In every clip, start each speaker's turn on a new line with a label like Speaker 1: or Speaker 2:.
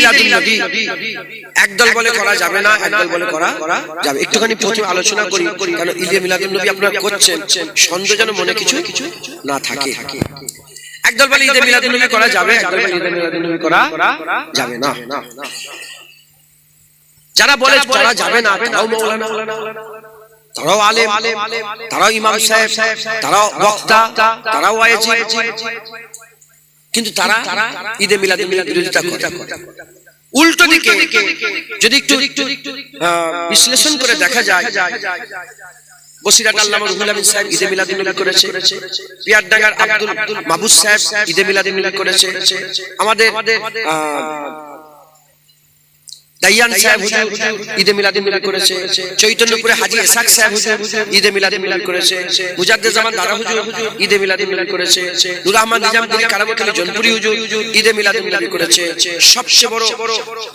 Speaker 1: মিলাদুন নবী একদল বলে করা যাবে না, একদল বলে করা যাবে। একটুখানি প্রথমে আলোচনা করি, কারণ ঈদে মিলাদুন নবী আপনারা করছেন, সন্দেহ যেন মনে কিছু না থাকে। একদল বলে ঈদে মিলাদুন নবী করা যাবে, একদল বলে ঈদে মিলাদুন নবী করা যাবে না। যারা বলে করা যাবে না তারাও মাওলানা, তারাও আলেম, তারাও ইমাম সাহেব, তারাও বক্তা, তারাও ওয়াইজি, কিন্তু তারা ঈদে মিলাদুন নবীর বিরোধিতা করে। উল্টো দিকে যদি একটু বিশ্লেষণ করে দেখা যায়, বসিরহাট আল্লামা রুহুল আমিন সাহেব ঈদে মিলাদুন নবী করেছে, পিয়ারডাঙ্গার আব্দুল মাহবুব সাহেব ঈদে মিলাদুন নবী করেছে, আমাদের দাইয়ান সাহেব হুজুর ঈদে মিলাদুন নবী করেছে, চৈতন্যপুরে হাজী ইসহাক সাহেব হুজুর ঈদে মিলাদুন নবী করেছে, মুজাদ্দেদ জামান দারা হুজুর ঈদে মিলাদুন নবী করেছে, নূর রহমান নিজামপুরি কারামতুল জনপুরি হুজুর ঈদে মিলাদুন নবী করেছে। সবচেয়ে বড়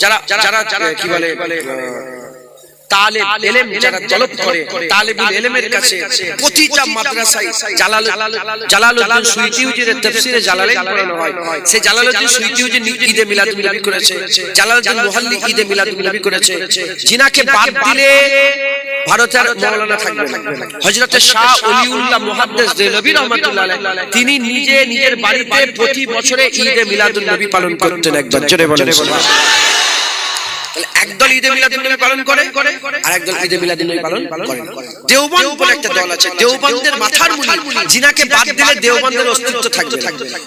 Speaker 1: যারা কি বলে তালেব ইলম, যারা তলব করে তালেবুল ইলমের কাছে প্রতিটা মাদ্রাসায় জালালউদ্দিন সুয়ুতী হুজুরের তাফসীরে জালালাইন পড়ানো হয়। সেই জালালউদ্দিন সুয়ুতী হুজুর ঈদে মিলাদুন নবী করেছে, জালালউদ্দিন মুহাল্লি ঈদে মিলাদুন নবী করেছে। জিনাকে বাদ দিলে ভারতের মাওলানা থাকবে না। হযরত শাহ ওলিউল্লাহ মুহাদ্দিস দেহলভী রাহমাতুল্লাহ আলাইহি তিনি নিজে নিজের বাড়িতে প্রতি বছরে ঈদে মিলাদুন নবী পালন করতেন। একবার জোরে বলেন সুবহানাল্লাহ। একদল ঈদে মিলাদুন নবী পালন করে আর একদল ঈদে মিলাদুন নবী পালন করে না। দেওবন্দ বলে একটা দল আছে, দেওবন্দের মাথার মুনি, জিনাকে বাদ দিলে দেওবন্দের অস্তিত্ব থাকবে।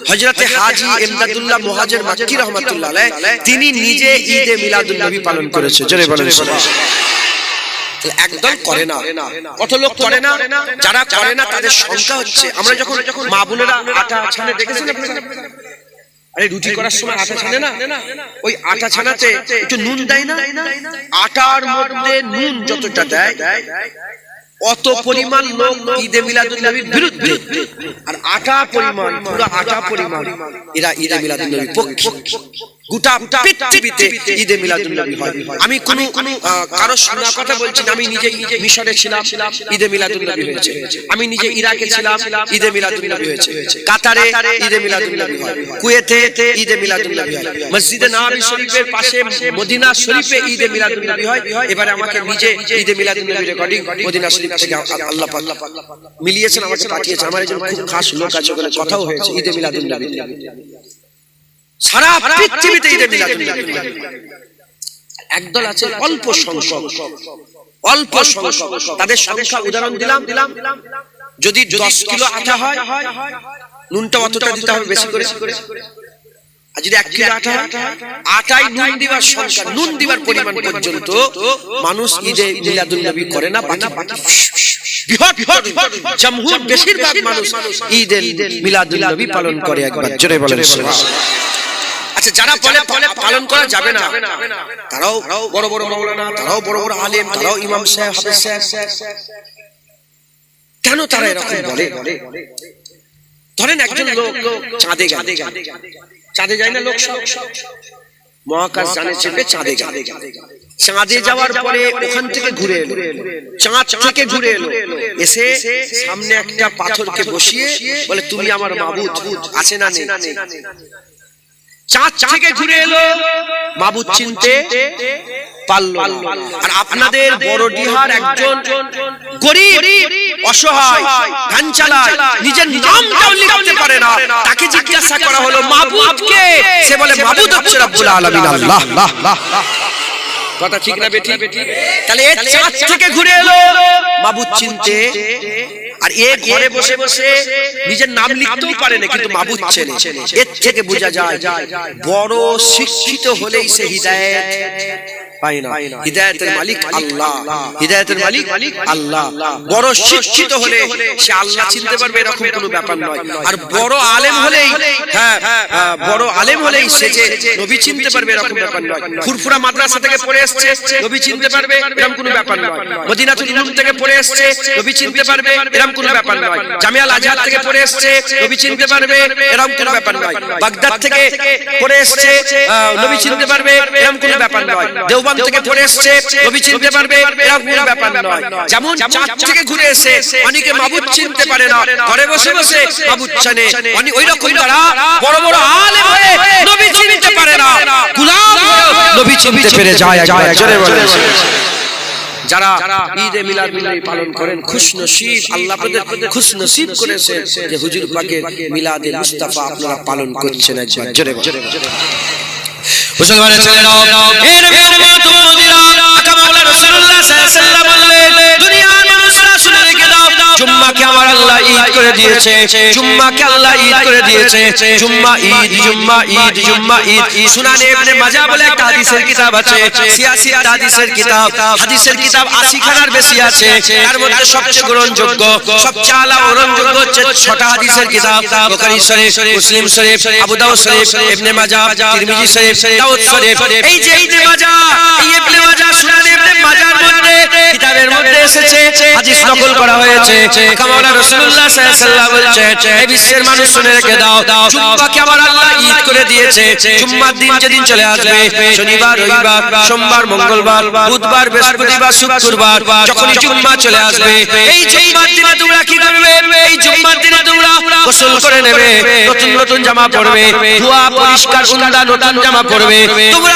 Speaker 1: হযরত হাজী ইমদাদুল্লাহ মুহাজির মাক্কি রাহমাতুল্লাহ আলাইহি তিনি নিজে ঈদে মিলাদুন নবী পালন করেছে। জোরে বলেন সুবহানাল্লাহ। একদল করে না, কত লোক করে না, যারা করে না তাদের সংখ্যা হচ্ছে, আমরা যখন মা বোনেরা আটা ছানে দেখেছেন আপনারা, আরে রুটি করার সময় আটা ছানে না, ওই আটা ছানাতে একটু নুন দেয় না, আটার মধ্যে নুন যতটা দেয় অত পরিমাণ লোক ঈদে মিলাদুন নবীর বিরুদ্ধে, আর আটা পরিমাণ, পুরো আটা পরিমাণ এরা ঈদে মিলাদুন নবীর পক্ষে। গোটা পৃথিবীতে ঈদে মিলাদুন নবী হয়। আমি কোন কারো শোনা কথা বলছি না, আমি নিজে মিশরে ছিলাম, ঈদে মিলাদুন নবী হয়েছে। আমি নিজে ইরাকে ছিলাম, ঈদে মিলাদুন নবী হয়েছে। কাতারে ঈদে মিলাদুন নবী হয়, কুয়েতে ঈদে মিলাদুন নবী হয়, মসজিদে নববী শরীফের পাশে মদিনা শরীফে ঈদে মিলাদুন নবী হয়। এবারে আমাকে নিজে ঈদে মিলাদুন নবীর রেকর্ডিং মদিনা শরীফ থেকে আল্লাহ পাক মিলিয়েছেন, আমাকে পাঠিয়েছেন। আমার একজন খুব খাস লোক আছে, ওখানে কথাও হয়েছে ঈদে মিলাদুন নবী। সারা পৃথিবীতে ঈদে মিলাদুন নবী। একদল আছে অল্প সংখ্যক, তাদের সংখ্যা উদাহরণ দিলাম, যদি 10 কিলো আটা হয়, নুনটা অতটা দিতে হবে বেশি করে। আর যদি 1 কিলো আটা হয়, আটায় নুন দিবার সংখ্যা, নুন দিবার পরিমাণ পর্যন্ত মানুষ ঈদে মিলাদুন নবী করে না। বাকি জমহুর বেশিরভাগ মানুষ ঈদে মিলাদুন নবী পালন করে। একবার জোরে বলেন সুবহানাল্লাহ। আচ্ছা, যারা বলে পালন করা যাবে না, তারাও বড় বড় মাওলানা, তারাও বড় বড় আলেম, তারাও ইমাম সাহেব, হাফেজ সাহেব। কেন তারা এরকম বলে? ধরেন একজন লোক চাঁদে যায় না, লোক সব মহাকাশ যানে চেপে চাঁদে গেল, চাঁদে যাওয়ার পরে ওখান থেকে ঘুরে এলো, চাঁদ থেকে ঘুরে এলো, এসে সামনে একটা পাথরকে বসিয়ে বলে তুমি আমার মাবুদ, আছে না নেই? চাঁদ থেকে ঘুরে এলো, মাবুদ চিনতে পারলো। আর আপনাদের বড়ডিহার একজন গরীব অসহায় ধান চালায়, নিজের নামটাও লিখতে পারে না, তাকে জিজ্ঞাসা করা হলো মাবুদ কে? সে বলে মাবুদ হচ্ছে রব্বুল আলামিন আল্লাহ। কথা ঠিক না বেটি? তাহলে এই চাঁদ থেকে ঘুরে এলো মাবুদ চিনতে, আর এ ঘরে বসে বসে নিজের নাম লিখতেও পারে না, কিন্তু মাবুদ চেনে। এর থেকে বোঝা যায় বড় শিক্ষিত হলেই সে হিদায়াত পায় না। হিদায়াতের মালিক আল্লাহ, হিদায়াতের মালিক আল্লাহ। বড় শিক্ষিত হলে সে আল্লাহ চিনতে পারবে, এরকম কোনো ব্যাপার নয়। আর বড় আলেম হলেই, বড় আলেম হলেই সে যে নবী চিনতে পারবে, এরকম ব্যাপার নয়। ফুরফুরা মাদ্রাসা থেকে পড়ে এসেছে, নবী চিনতে পারবে, এরকম কোনো ব্যাপার নয়। মদিনাতুল উলুম থেকে পড়ে এসেছে, নবী চিনতে পারবে, এরকম কোনো ব্যাপার নয়। জামিয়া আল আজহার থেকে পড়ে এসেছে, নবী চিনতে পারবে, এরকম কোনো ব্যাপার নয়। বাগদাদ থেকে পড়ে এসেছে, নবী চিনতে পারবে, এরকম কোনো ব্যাপার নয়। দেওবন্দ থেকে পড়ে এসেছে, নবী চিনতে পারবে, এরকম কোনো ব্যাপার নয়। যেমন চাঁদ থেকে ঘুরে এসে অনেকে মাবুদ চিনতে পারে না, ঘরে বসে বসে মাবুদ জানে, ওই রকম তারা বড় বড় আলেম হয়ে নবী চিনতে পারে না, গোলাম হয়ে চিনতে পেরে যায় একবার জোরে বলেন যারা ঈদে মিলাদ পালন করেন খুশনসিব আল্লাহ আপনাদের খুশনসিব করেছে যে হুজুর পাকের মিলাদে মুস্তাফা আপনারা পালন করছেন একবার জোরে জোরে মুসলমানের ছেলেরা এ নবী উম্মত মুমিনা আকা মাওলা রাসূলুল্লাহ সাল্লাল্লাহু আলাইহি ওয়াসাল্লাম বললেন দুনিয়ার মানুষরা শুনে রেখে দাও জুম্মাকে আমার আল্লাহ ঈদ করে দিয়েছে জুম্মাকে আল্লাহ ঈদ করে দিয়েছে জুম্মা ঈদ জুম্মা ঈদ জুম্মা ঈদ সুনানে ইবনে মাজাহ বলে একটা হাদিসের কিতাব আছে 86 হাদিসের কিতাব হাদিসের কিতাব 80 খানার বেশি আছে তার মধ্যে সবচেয়ে গ্রহণযোগ্য সবচেয়ে আলা গ্রহণযোগ্য হচ্ছে 6টা হাদিসের কিতাব বুখারী শরীফ মুসলিম শরীফ আবু দাউদ শরীফ ইবনে মাজাহ তিরমিজি শরীফ দাউদ শরীফ এই যে ইবনে মাজাহ এই ইবনে মাজাহ সুনানে ইবনে মাজাহর মধ্যে কিতাবের মধ্যে এসেছে হাদিস নকল করা হয়েছে কামাওলা রাসূলুল্লাহ সাল্লাল্লাহু আলাইহি ওয়াসাল্লাম বলেছেন এই বিশ্বের মানুষ শুনে রেখে দাও জুম্মাকে আমার আল্লাহ ঈদ করে দিয়েছে জুম্মার দিন যেদিন চলে আসবে শনিবার রবিবার সোমবার মঙ্গলবার বুধবার বৃহস্পতিবার শুক্রবার যখনই জুম্মা চলে আসবে এই জুম্মার দিনে তোমরা কি করবে এই জুম্মার দিনে তোমরা গোসল করে নেবে নতুন নতুন জামা পরবে ধোয়া পরিষ্কার উন্ডা নতুন জামা পরবে তোমরা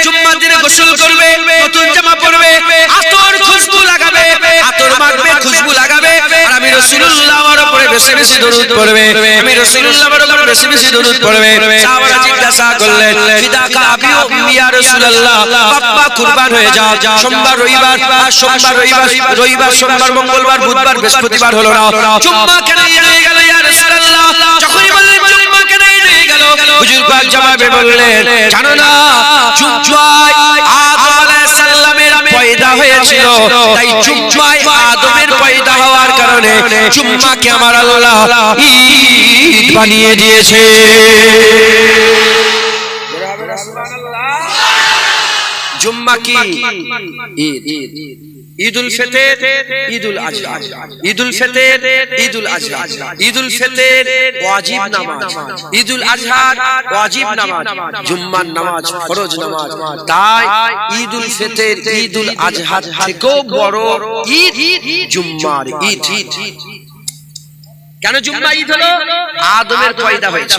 Speaker 1: জুম্মার দিনে গোসল করবে নতুন জামা পরবে আতর খুশবু লাগাবে আতর মাখবে খুশবু লাগাবে আর আমি রাসূলুল্লাহ আমার উপরে বেশি বেশি দরুদ পড়বে আমি রাসূলুল্লাহ আমার উপরে বেশি বেশি দরুদ পড়বে সাহাবারা জিজ্ঞাসা করলেন ফিদাকা আবি ও উম্মি ইয়া রাসূলুল্লাহ বাপ্পা কুরবান হয়ে যাও সোমবার রবিবার রবিবার সোমবার মঙ্গলবার বুধবার বৃহস্পতিবার হলো না জুম্মা কেন হয়ে গেল ইয়া রাসূলুল্লাহ যখনই বললেন জুম্মা কেন হয়ে গেল হুজুর পাক জবাবে বললেন জানো না জুম্মায় আদম আলাইহিস সালামের পয়দা হয়েছিল তাই জুম্মায় আদমের পয়দা হওয়ার কারণে জুম্মাকে আমার আল্লাহ ঈদ বানিয়ে দিয়েছে জুম্মা কি ঈদ ঈদুল ফিতর ঈদুল আযহা ঈদুল ফিতর ঈদুল আযহা ঈদুল ফিতর ওয়াজিব নামাজ ঈদুল আযহা ওয়াজিব নামাজ জুম্মার নামাজ ফরজ নামাজ তাই ঈদুল ফিতর ঈদুল আযহা থেকেও বড় ঈদ জুম্মার ঈদ কেন জুম্মা ঈদ হলো আদমের পয়দা হয়েছে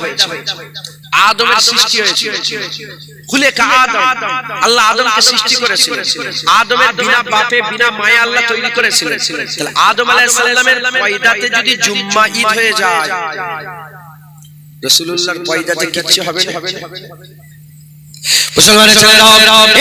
Speaker 1: আদমের সৃষ্টি হয়েছিল খুলেকা আদম আল্লাহ আদমকে সৃষ্টি করেছিলেন আদমের বিনা বাপে বিনা মায়ে আল্লাহ তৈরি করেছিলেন তাহলে আদম আলাইহিস সালামের পয়দাতে যদি জুম্মা ঈদ হয়ে যায় রাসূলুল্লাহর পয়দাতে কিচ্ছু হবে না মুসলমানের ছেলেরা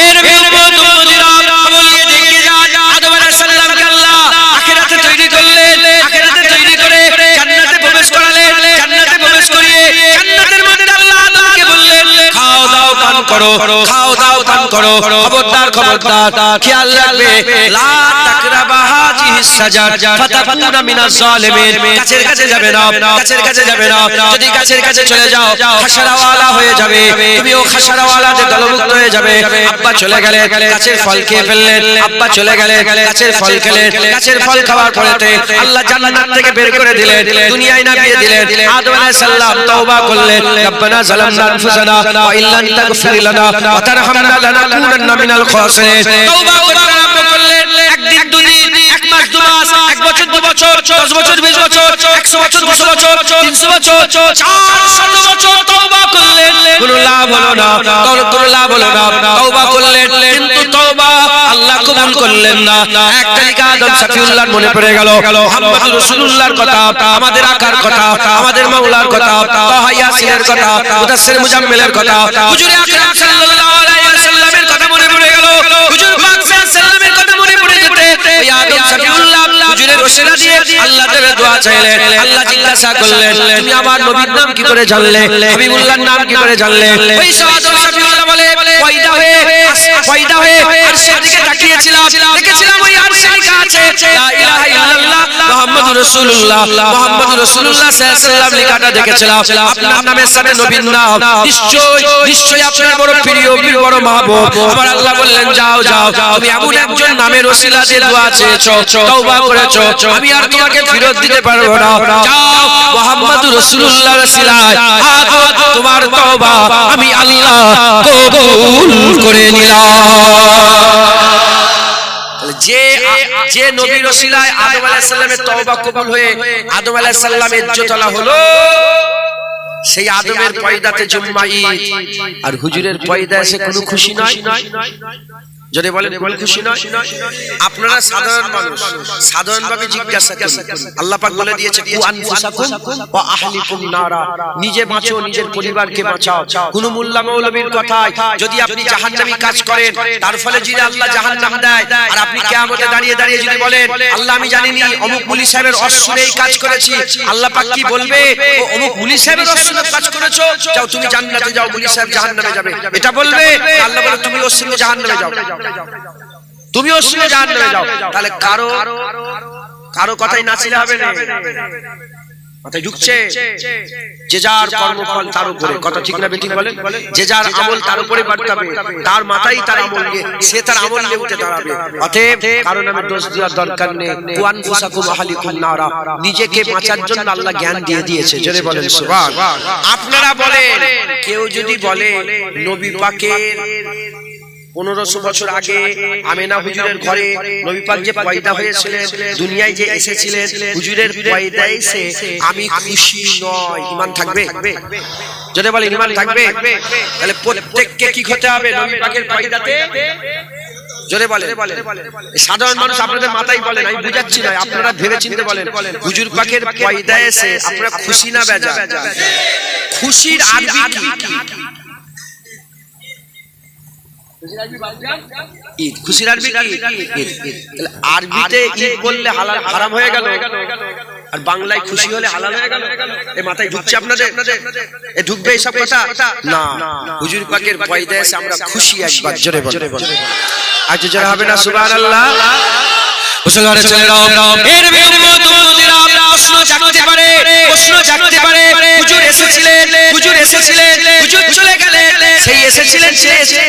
Speaker 1: এ নবী উম্মত মুমিনা বলিয়ে দেখে যা আদম আলাইহিস সালামকে আল্লাহ আখিরাতে তৈরি করলেন আখিরাতে তৈরি করে জান্নাতে প্রবেশ করালেন জান্নাতে প্রবেশ করিয়ে জান্নাতের মধ্যে আল্লাহ আদমকে বললেন খাও দাও পান করো খাও দাও পান করো খবরদার খবরদার খেয়াল রাখবে লা তাকরাবা হাযিহিস সাজার ফাতাকুনা মিনাজ জালিমিন কাছের কাছে যাবে না কাছের কাছে যাবে না যদি কাছের কাছে চলে যাও খাসারাওয়ালা হয়ে যাবে তুমিও খাসারাওয়ালাতে দলভুক্ত হয়ে যাবে আব্বা চলে গেলে গাছের ফল খেয়ে ফেললেন আব্বা চলে গেলে গাছের ফল খেলেন গাছের ফল খাওয়ার পরেতে আল্লাহ জান্নাত থেকে বের করে দিলেন দুনিয়ায় নামিয়ে দিলেন আদম আলাইহিস সালাম তওবা করলেন রব্বানা যালামনা আনফুসানা ওয়া ইল্লাম তাগফির লানা ওয়া তারহামনা লানাকুনান্না মিনাল খাসিরিন তওবা করলেন একদিন দুদিন এক মাস দু মাস এক বছর দু বছর 10 বছর 20 বছর 100 বছর 200 বছর 300 বছর 400 বছর তওবা করলেন কোনো লাভ হলো না কোনো লাভ হলো না তওবা করলেন কিন্তু তওবা আল্লাহ কবুল করলেন না এক তারিখ আদম শফিউল্লাহর মনে পড়ে গেল মুহাম্মদ রাসূলুল্লাহর কথা আমাদের আকার কথা আমাদের মাওলার কথা তাহা ইয়াসিনের কথা মুদাসসির মুজাম্মিলের কথা হুজুর আকরাম সাল্লাল্লাহু আলাইহি ওয়াসাল্লামের কথা মনে পড়ে গেল হুজুর পাক সাল্লাল্লাহু আলাইহি কথা মনে পড়ে যেতে ওই আদম শফিউল্লাহ হুজুরের ওসিলা দিয়ে আল্লাহ তাআলা দোয়া চাইলেন আল্লাহ জিজ্ঞাসা করলেন তুমি আমার নবীর নাম কি করে জানলে হাবিবুল্লাহর নাম কি করে জানলে ওই আদম শফিউল্লাহ বলে পয়দা হয়ে আরশের দিকে তাকিয়েছিলাম দেখেছিলাম ওই আরশে লেখা আছে লা ইলাহা ইল্লাল্লাহ মুহাম্মাদুর রাসূলুল্লাহ মুহাম্মাদুর রাসূলুল্লাহ সাল্লাল্লাহু আলাইহি ওয়াসাল্লাম লেখাটা দেখেছিলাম আপনার নামের সাথে নবীর নাম নিশ্চয়ই আপনার বড় প্রিয় বড় মাহবুব আমার আল্লাহ বললেন যাও যাও তুমি এমন একজন নামের ওসিলা দিয়ে দোয়া চেয়েছো তওবা করেছো আমি আর তোমাকে ফেরত দিতে পারবো না যাও মুহাম্মাদুর রাসূলুল্লাহর ওসিলায় তোমার তওবা আমি আল্লাহ কবুল করে নিলাম যে নবীর ওসিলায় আদম আলাইহিস সালামের তওবা কবুল হয়ে আদম আলাইহিস সালামের ইজ্জত আলা হলো সেই আদমের পয়দাতে জুম্মা ঈদ, আর হুজুরের পয়দা এসে কোনো খুশি নয়। যদি বলেন কোনো খুশি নয়। আপনারা সাধারণ মানুষ, সাধারণভাবে জিজ্ঞাসা করি, আল্লাহ পাক বলে দিয়েছে কু আনফুসাকুম ওয়া আহলিকুম নারা, নিজে বাঁচো, নিজের পরিবারকে বাঁচাও। কোন মোল্লা মৌলবীর কথায় যদি আপনি জাহান্নামী কাজ করেন, তার ফলে যদি আল্লাহ জাহান্নাম দেয়, আর আপনি কিয়ামতে দাঁড়িয়ে দাঁড়িয়ে যদি বলেন আল্লাহ আমি জানিনি অমুক মুলি সাহেবের অশ্বরে এই কাজ করেছি, আল্লাহ পাক কি বলবে? ও অমুক মুলি সাহেবের অশ্বরে কাজ করেছো, যাও তুমি জান্নাতে যাও, মুলি সাহেব জাহান্নামে যাবে, এটা বলবে? আল্লাহ বলে তুমি ওর সঙ্গে জাহান্নামে যাও, তুমি ওর সঙ্গে জাহান্নামে যাও। তাহলে কারো কথাই না ছিল হবে না, কথাই ঢুকছে। যে যার কর্মফল তার উপরে, কথা ঠিক না বেঠিক বলেন? যে যার আমল তার উপরে বর্তাবে, তার মাথায় তার আমল নিয়ে সে তার আমল নিয়ে উঠে দাঁড়াবে। অতএব কারণ আমি দোষ দেওয়ার দরকার নেই। কুয়ান ফুসাকুম আহলিকুম নারা, নিজেকে বাঁচার জন্য আল্লাহ জ্ঞান দিয়ে দিয়েছে। জোরে বলেন সুবহান। আপনারা বলেন, কেউ যদি বলে নবী পাকের 1500 বছর আগে আমেনা হুজুরের ঘরে নবী পাক যে পয়দা হয়েছিলেন, দুনিয়ায় যে এসেছিলেন, হুজুরের পয়দায় এসে আমি খুশি নয়, ঈমান থাকবে? যদি বলেন ঈমান থাকবে, তাহলে প্রত্যেককে কি হতে হবে? নবী পাকের পয়দাতে। জোরে বলেন। সাধারণ মানুষ আপনাদের মাথায় বলেন, আমি বুঝাচ্ছি না, আপনারা ভেবে চিন্তে বলেন, হুজুর পাকের পয়দায় এসে আপনারা খুশি না বেজা? খুশির আরবি কি? ঈদ। খুশির আরবি কি? ঈদ। তাহলে আরবিতে ঈদ বললে হালাল হারাম হয়ে গেল, আর বাংলায় খুশি হলে হালাল হয়ে গেল। এই মাথায় ঢুকছে আপনাদের? এ ঢুকবে এইসব কথা না। হুজুর পাকের পয়দায় এসে আমরা খুশি একবার। জোরে বলেন। আজ জোরে হবে না সুবহানাল্লাহ? মুসলমানের ছেলেরা, এর উম্মত উম্মতিরা প্রশ্ন জাগতে পারে, প্রশ্ন জাগতে পারে, হুজুর এসেছিলেন, হুজুর এসেছিলেন, হুজুর চলে গেলেন, সেই এসেছিলেন,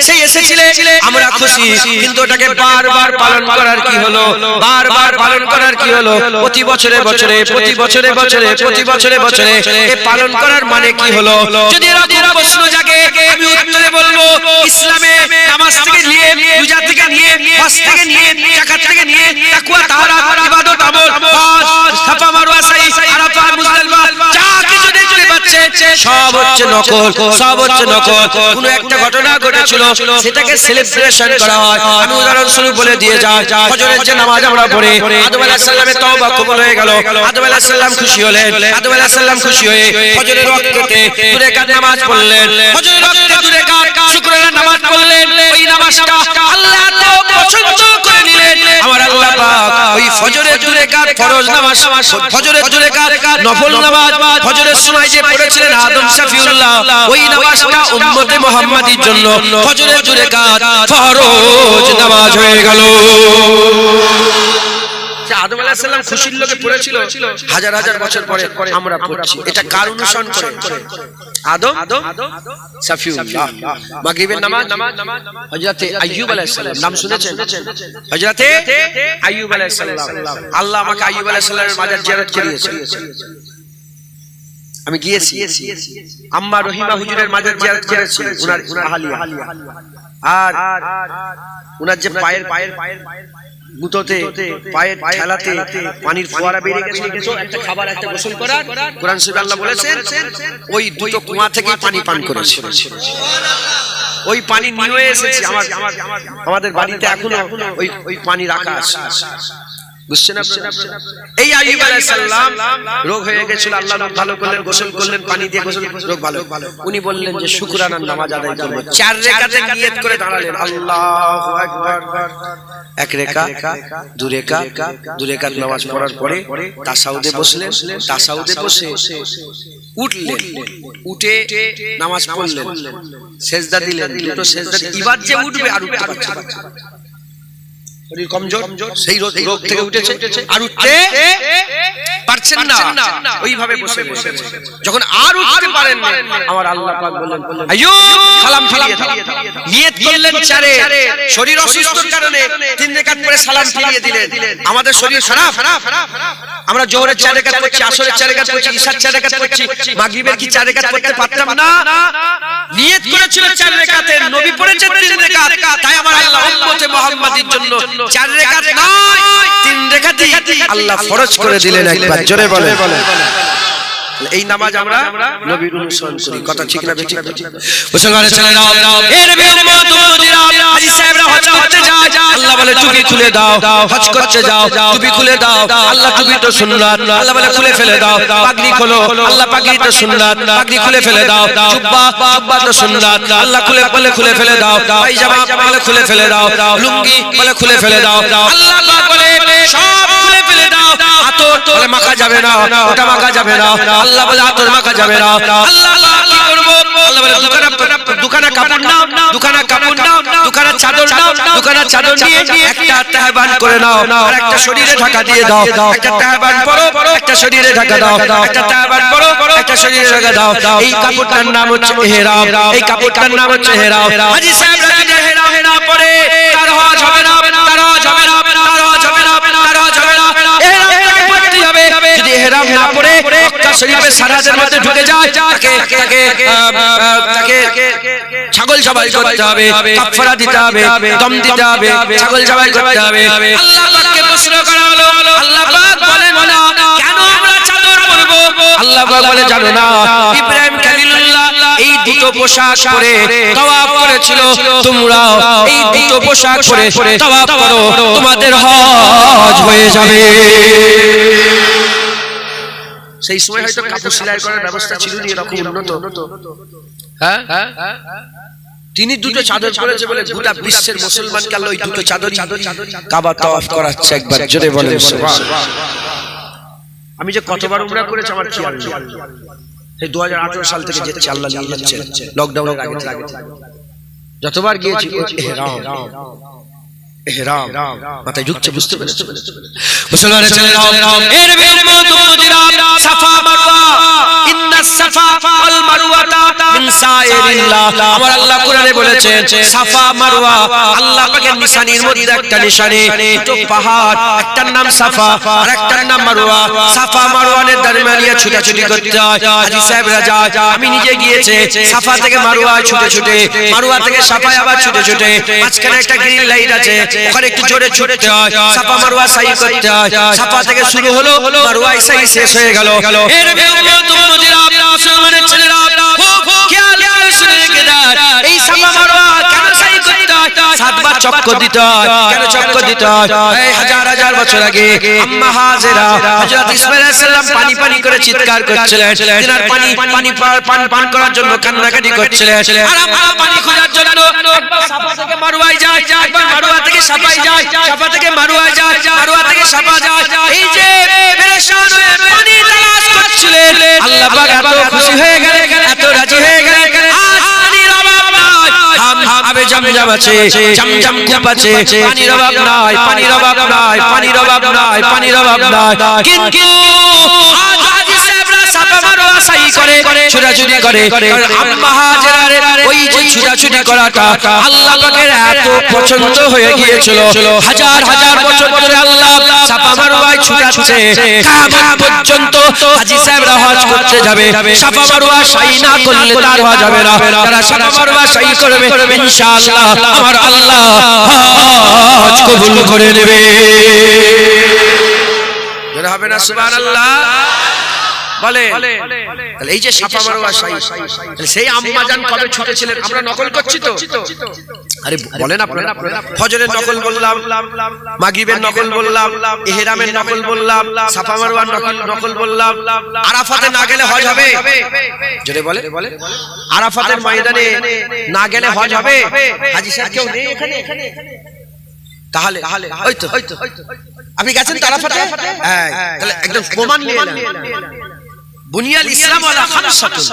Speaker 1: সেই এসেছিলেন, আমরা খুশি, কিন্তু ওটাকে বারবার পালন করার কি হলো? বারবার পালন করার কি হলো? প্রতি বছরে বছরে, প্রতি বছরে বছরে, প্রতি বছরে বছরে এই পালন করার মানে কি হলো? যদি এরকম প্রশ্ন জাগে, আমি উত্তরে বলবো, ইসলামে নামাজ থেকে নিয়ে, রোজা থেকে নিয়ে, হজ থেকে নিয়ে, যাকাত থেকে নিয়ে, তাকওয়া, তাহারাত, ইবাদত, আমল, হজ, সাফা, মারওয়া, সাই, আরাফা, মুজদালিফা, যা কিছু দেখতে পাচ্ছে সব হচ্ছে নকল, সব হচ্ছে নকল। কোন একটা ঘটনা ঘটেছিল, সেটাকে সেলিব্রেশন করা হয়। আমি উদাহরণস্বরূপ বলে দিয়ে যাই, ফজরের যে নামাজ আমরা পড়ি, আদম আলাইহিস সালামের তওবা কবুল হয়ে গেল, আদম আলাইহিস সালাম খুশি হলেন, আদম আলাইহিস সালাম খুশি হয়ে ফজরের ওয়াক্তে দুই রাকাত নামাজ পড়লেন, ফজরের ওয়াক্তে দুই রাকাত শুকরানা নামাজ পড়লেন। ওই নামাজটা আল্লাহ এত পছন্দ করে নিলেন, আমার আল্লাহ পাক ওই ফজরের দুই রাকাত ফরজ নামাজ, ফজরের দুই রাকাত নফল নামাজ ফজরের সময় যে পড়েছিলেন আদম শফিউল্লাহ, ওই নামাজটা উম্মতে মুহাম্মাদির জন্য ফজরের দুই রাকাত ফরজ নামাজ হয়ে গেল। আদম আলাইহিস সালাম খুশির লোকে পড়েছিল, হাজার হাজার বছর পরে আমরা পড়ছি। এটা কার অনুসরণ করে? আদম শফিউল্লাহ। মাগরিবের নামাজ হযরতে আইয়ুব আলাইহিস সালাম, নাম শুনেছেন? হযরতে আইয়ুব আলাইহিস সালাম, আল্লাহ আমাকে আইয়ুব আলাইহিস সালামের মাজার জিয়ারত করিয়েছে, আমি গিয়েছি। আম্মা রহিমা হুজুরের মাজার জিয়ারত করেছি, উনার আহলিয়া। আর উনার যে পায়ের গুতোতে, পায়ের ঠেলাতে পানির ফোয়ারা বেরিয়ে গেছে, একটা খাবার, একটা গোসল করার, কোরআন শরীফে আল্লাহ বলেছেন ওই দুটো কুয়া থেকে পানি পান করেছে। ওই পানি নিয়ে এসেছি আমাদের বাড়িতে, এখনো ওই পানি রাখা আছে। বুঝছেন আপনারা? এই আইয়ুব আলাইহিস সালাম রোগ হয়ে গেছিল, আল্লাহ রোগ ভালো করলেন, গোসল করলেন, পানি দিয়ে গোসল, রোগ ভালো। উনি বললেন যে শুকরানার নামাজ আদায় করব। 4 রাকাতে নিয়ত করে দাঁড়ালেন, আল্লাহু আকবার। 1 রাকাত, 2 রাকাত, 2 রাকাত নামাজ পড়ার পরে তাসাউদে বসলেন, তাসাউদে বসে উঠলেন, উঠে নামাজ পড়লেন, সেজদা দিলেন, দুটো সেজদা। এবার যে উঠবে আর উঠতে পারছে না, শরীর কমজোর, সেই রোগ থেকে উঠেছে, আর উঠতে পারছেন না, ওইভাবে বসে বসে। যখন আর উঠতে পারেন না, আমার আল্লাহ পাক বললেন আইয়ুব সালাম ফিরিয়ে দাও। নিয়ত করলেন 4, শরীর অসুস্থর কারণে 3 রাকাত পরে সালাম ফিরিয়ে দিলেন। আমাদের শরীর খারাপ, আমরা জোহরের 4 রাকাত পড়ছি, আসরের 4 রাকাত পড়ছি, ইশার 4 রাকাত পড়ছি, মাগরিবের কি 4 রাকাত পড়তে পারতাম না? নিয়ত করেছিল 4 রাকাতের, নবী পড়েছেন 3 রাকাত, তাই আমার আল্লাহ উম্মতে মুহাম্মাদির জন্য 4 রাকাত নয় 3 রাকাতই আল্লাহ ফরজ করে দিলেন একবার। জোরে বলেন। এই নামাজ আমরা নবীর অনুসরণ করি। কথা ঠিক না বেঠিক? মুসলমানের ছেলেরা, এ নবীর উম্মত উম্মতিরা, হাজী সাহেবরা হজ করতে যায়, আল্লাহ বলে টুপি খুলে দাও। হজ করতে যাও, টুপি খুলে দাও, আল্লাহ টুপি তো সুন্নাত, আল্লাহ বলে খুলে ফেলে দাও। পাগড়ি খোলো, আল্লাহ পাগড়ি তো সুন্নাত, পাগড়ি খুলে ফেলে দাও। জুব্বা, জুব্বা তো সুন্নাত, আল্লাহ খুলে ফেলে দাও। পায়জামা বলে খুলে ফেলে দাও। লুঙ্গি বলে খুলে ফেলে দাও। আল্লাহ পাক বলে সব খুলে ফেলে দাও। আতর বলে মাখা যাবে না, ওটা মাখা যাবে না, আল্লাহ বলে আতর মাখা যাবে না। আল্লাহ কি করব? আল্লাহ বলে দুখানা কাপড় নাও, দুখানা কাপড় নাও, দুখানা চাদর নাও, দুখানা চাদর নিয়ে একটা তাহবান করে নাও, আর একটা শরীরে ঢাকা দিয়ে দাও। একটা তাহবান পরো, একটা শরীরে ঢাকা দাও। একটা তাহবান পরো, একটা শরীরে ঢাকা দাও। এই কাপড়টার নাম হচ্ছে ইহরাম, এই কাপড়টার নাম হচ্ছে ইহরাম। হাজী সাহেবরা যদি ইহরাম না পরে তার হজ হবে না, তার হজ হবে না, তার হজ হবে না, তার হজ হবে না। ইহরামটাকে পড়তে হবে। যদি ইহরাম না পড়ে মক্কা শরীফে সারাদের মধ্যে ঢুকে যায়, তাকে ছাগল জবাই করতে হবে, কাফারা দিতে হবে, দম দিতে হবে, ছাগল জবাই করতে হবে। আল্লাহ পাককে প্রশ্ন করা হলো, আল্লাহ পাক বলেন না কেন আমরা চাদর পরবো? আল্লাহ পাক বলে জানো না, ইব্রাহিম খলিলুল্লাহ এই দুটো পোশাক পরে তাওয়াফ করেছিল, তোমরাও এই দুটো পোশাক পরে তাওয়াফ করো, তোমাদের হজ হয়ে যাবে। সেই সময় হয়তো কাপড় সেলাই করার ব্যবস্থা ছিল না এরকম উন্নত। হ্যাঁ, তিনি দুটো চাদর পরেছে বলে গোটা বিশ্বের মুসলমানকে আল্লাহ ওই দুটো চাদর কাবা তাওয়াফ করাচ্ছে। একবার জোরে বলেন সুবহানাল্লাহ। আমি যে কতবার উমরা করেছি আমার খেয়াল নেই। এই 2018 সাল থেকে যেতে আল্লাহ নিয়ে যাচ্ছে, লকডাউনের আগে থেকে যতবার গিয়েছি ইহরাম ইহরাম মাথায় ঢুকছে, বুঝতে পেরেছো? মুসলমানের ছেলেরা, এ নবীর উম্মত উম্মতিরা, সাফা মারওয়া, ইন্নাস সাফা ওয়াল মারওয়াতা মিন সাইরিল্লাহ। আমার আল্লাহ কোরআনে বলেছেন সাফা মারওয়া আল্লাহ পাকের নিশানির মধ্যে একটা নিশানি, দুটো পাহাড়, একটার নাম সাফা আর একটার নাম মারওয়া। সাফা মারওয়ানের দরমিয়ানিয়া ছুটাছুটি করতে হয়। হাজী সাহেবরা যায়, আমি নিজে গিয়েছে সাফা থেকে মারওয়ায় ছুটে ছুটে, মারওয়া থেকে সাফায় আবার ছুটে ছুটে, মাঝখানে একটা গ্রিন লাইট আছে, ওখানে একটু জোরে ছুটতে হয়, সাফা মারওয়া সাই করতে হয়। সাফা থেকে শুরু হলো, মারওয়ায় সাই শেষ হয়ে গেল। এর উম্মত উম্মতিরা, মুসলমানের ছেলেরা, খুব খেয়াল করে শুনে রেখে দাও, এই সাফা মারওয়া কেন সাই করতে হয়? 7 বার চক্কর দিতে হয়। কেন চক্কর দিতে হয়? এই হাজার হাজার বছর আগে আম্মা হাজেরা হযরত ইসমাঈল আলাইহিস সালাম পানি পানি করে চিৎকার করছিলেন, তিনার পানি পান করার জন্য কান্নাকাটি করছিলেন। আর আমরা পানি খোঁজার জন্য একবার সাফা থেকে মারওয়ায় যাই, একবার মারওয়া থেকে সাফায় যাই, সাফা থেকে মারওয়ায় যাই, মারওয়া থেকে সাফা যাই। এই যে পেরেশান হয়ে পানি তালাশ করছিলেন, আল্লাহ পাক এত খুশি হয়ে গেলেন, এত রাজি হয়ে গেলেন। আজ পানির অভাব নাই, আবে জমজম আছে, জমজম কূপ আছে, পানির অভাব নাই, পানির অভাব নাই, পানির অভাব নাই, পানির অভাব নাই। কিন্তু আজ হাজী সাহেবরা সাফা মারওয়া সাই করে, ছোটাছুটি করে। আম্মা হাজেরার ওই যে ছোটাছুটি করাটা আল্লাহ পাকের এত পছন্দ হয়ে গিয়েছিল, হাজার হাজার বছর ধরে আল্লাহ সাফা মারওয়ায় ছুটাচ্ছে। কিয়ামত পর্যন্ত হাজী সাহেবরা হজ করতে যাবে, সাফা মারওয়া সাই না করলে তার হজ হবে না। যারা সাফা মারওয়া সাই করবে ইনশাআল্লাহ আমার আল্লাহ হজ কবুল করে নেবে। যারা হবে না সুবহানাল্লাহ বলে। তাহলে এই যে সাফা মারওয়া সাই, সেই আম্মাজান কবে ছুটেছিলেন? আমরা নকল করছি তো? আরে বলেন আপনারা, ফজরের নকল বললাম, মাগরিবের নকল বললাম, ইহরামের নকল বললাম, সাফা মারওয়ার নকল বললাম। আরাফাতে না গেলে হজ হবে? জোরে বলে। আরাফাতের ময়দানে না গেলে হজ হবে? হাজী সাহেব কেউ নেই এখানে? তাহলে ওই তো আপনি গেছেন আরাফাতে? হ্যাঁ, তাহলে একদম প্রমাণ নিয়ে এলেন। বুনিয়াল ইসলাম আলা খামসাতুন,